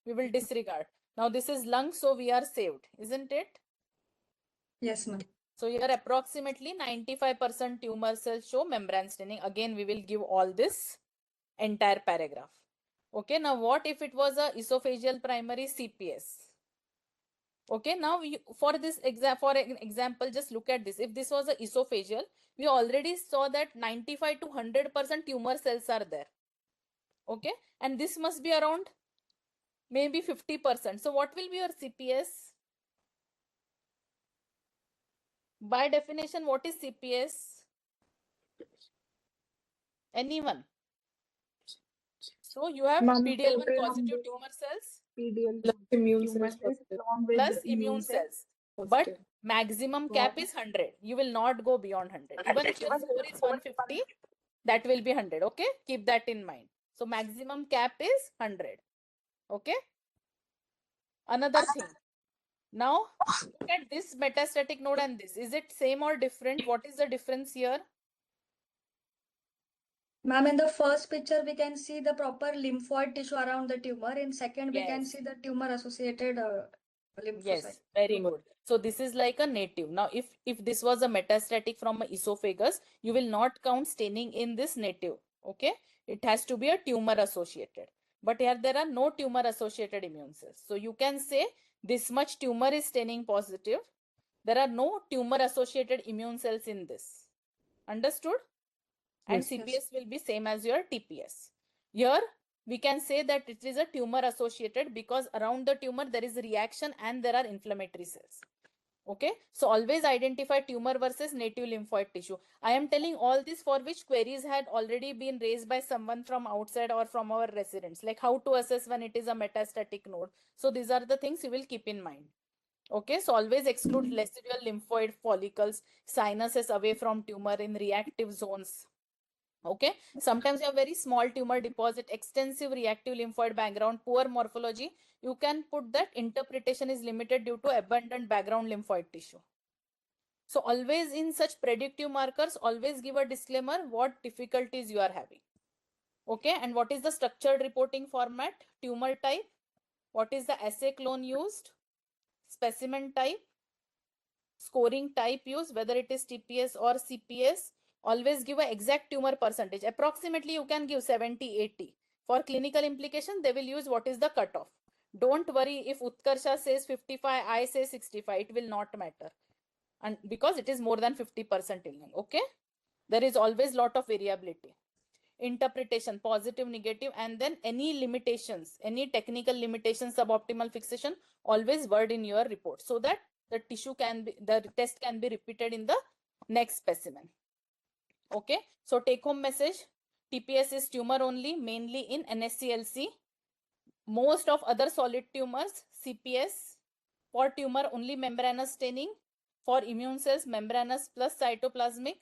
[SPEAKER 6] We will disregard. Now this is lung, so we are saved, isn't it?
[SPEAKER 7] Yes, ma'am.
[SPEAKER 6] So here approximately 95% tumor cells show membrane staining. Again, we will give all this entire paragraph. Okay, now what if it was a esophageal primary CPS? Okay, now for an example, just look at this. If this was a esophageal, we already saw that 95 to 100% tumor cells are there. Okay, and this must be around maybe 50%. So what will be your CPS? By definition, what is CPS? Anyone? So you have PD-L1 positive tumor cells
[SPEAKER 8] PDL
[SPEAKER 10] Immune
[SPEAKER 8] tumor
[SPEAKER 10] cells
[SPEAKER 8] cells along with
[SPEAKER 6] plus immune cells. But maximum cap is 100. You will not go beyond 100. Even if your score is 150, that will be 100. Okay, keep that in mind. So maximum cap is 100. Okay. Another thing. Now look at this metastatic node and this. Is it same or different? What is the difference here?
[SPEAKER 7] Ma'am, in the first picture, we can see the proper lymphoid tissue around the tumor. In second, we can
[SPEAKER 6] Yes.
[SPEAKER 7] see the tumor-associated lymphocyte.
[SPEAKER 6] Yes, very good. So this is like a native. Now, if this was a metastatic from a esophagus, you will not count staining in this native. Okay, it has to be a tumor associated. But here there are no tumor associated immune cells. So you can say this much tumor is staining positive. There are no tumor associated immune cells in this. Understood? And
[SPEAKER 10] Yes.
[SPEAKER 6] CPS will be same as your TPS. Here we can say that it is a tumor associated because around the tumor there is a reaction and there are inflammatory cells. Okay, so always identify tumor versus native lymphoid tissue. I am telling all this for which queries had already been raised by someone from outside or from our residents, like how to assess when it is a metastatic node. So these are the things you will keep in mind. Okay, so always exclude residual lymphoid follicles, sinuses away from tumor in reactive zones. Okay, sometimes you have very small tumor deposit, extensive reactive lymphoid background, poor morphology. You can put that interpretation is limited due to abundant background lymphoid tissue. So always in such predictive markers, always give a disclaimer what difficulties you are having. Okay, and what is the structured reporting format? Tumor type. What is the assay clone used? Specimen type. Scoring type used, whether it is TPS or CPS. Always give an exact tumor percentage. Approximately you can give 70, 80. For clinical implication, they will use what is the cutoff. Don't worry if Utkarsha says 55, I say 65. It will not matter. And because it is more than 50% in lung. Okay. There is always lot of variability. interpretation, positive, negative, and then any limitations, any technical limitations, suboptimal fixation, always word in your report so that the test can be repeated in the next specimen. Okay, so take home message, TPS is tumor only, mainly in NSCLC. Most of other solid tumors, CPS, for tumor only membranous staining, for immune cells membranous plus cytoplasmic,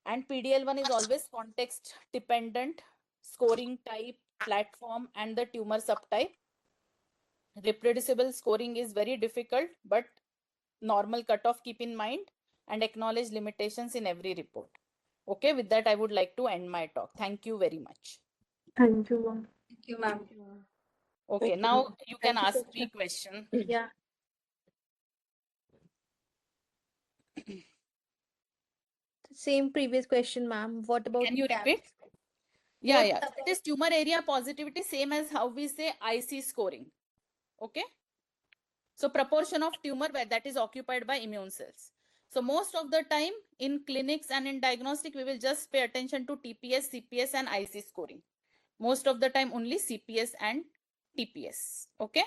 [SPEAKER 6] and PDL1 is always context dependent, scoring type, platform, and the tumor subtype. Reproducible scoring is very difficult, but normal cutoff keep in mind and acknowledge limitations in every report. Okay, with that I would like to end my talk. Thank you very much.
[SPEAKER 9] Thank you, ma'am.
[SPEAKER 7] Thank you, ma'am.
[SPEAKER 6] Okay,
[SPEAKER 10] Thank you,
[SPEAKER 6] now
[SPEAKER 10] ma'am.
[SPEAKER 6] you can
[SPEAKER 2] Thank you,
[SPEAKER 6] ask
[SPEAKER 2] Pooja.
[SPEAKER 6] me question.
[SPEAKER 2] Yeah. Same previous question, ma'am. What about
[SPEAKER 6] Can you
[SPEAKER 2] TAP?
[SPEAKER 6] repeat? Yeah,
[SPEAKER 2] What
[SPEAKER 6] yeah. So it is tumor area positivity, same as how we say IC scoring. Okay. So proportion of tumor that is occupied by immune cells. So most of the time in clinics and in diagnostic, we will just pay attention to TPS, CPS, and IC scoring. Most of the time only CPS and TPS. Okay.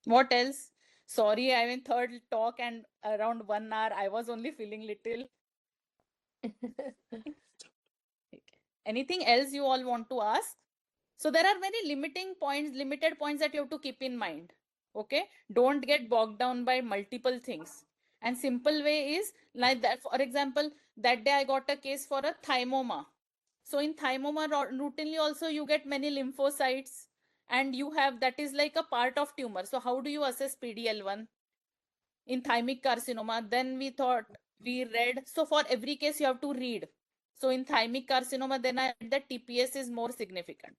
[SPEAKER 6] What else? Sorry, I'm in third talk and around 1 hour, I was only feeling little. Anything else you all want to ask? So there are very limited points that you have to keep in mind. Okay, don't get bogged down by multiple things. And simple way is like that. For example, that day I got a case for a thymoma. So in thymoma, routinely also you get many lymphocytes, and you have that is like a part of tumor. So how do you assess PDL1 in thymic carcinoma? Then we read. So for every case you have to read. So in thymic carcinoma, then I read that TPS is more significant.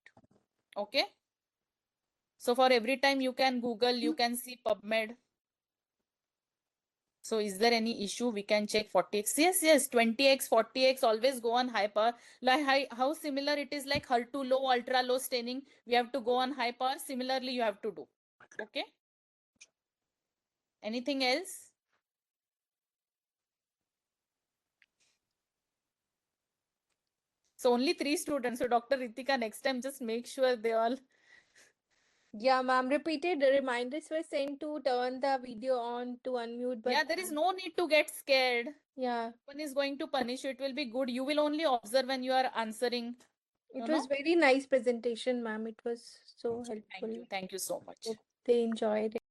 [SPEAKER 6] Okay. So for every time you can Google, you can see PubMed. So is there any issue? We can check 40x. Yes, 20x, 40x, always go on high power. Like how similar it is like HER2 low, ultra low staining. We have to go on high power. Similarly, you have to do. Okay. Anything else? So only 3 students. So Dr. Ritika, next time just make sure they all.
[SPEAKER 2] Yeah, ma'am. Repeated reminders were sent to turn the video on, to unmute. But
[SPEAKER 6] Yeah, there is no need to get scared.
[SPEAKER 2] yeah,
[SPEAKER 6] One is going to punish you. It will be good. You will only observe when you are answering.
[SPEAKER 2] it was very nice presentation, ma'am. It was so helpful.
[SPEAKER 6] Thank you so much.
[SPEAKER 2] Hope they enjoyed it.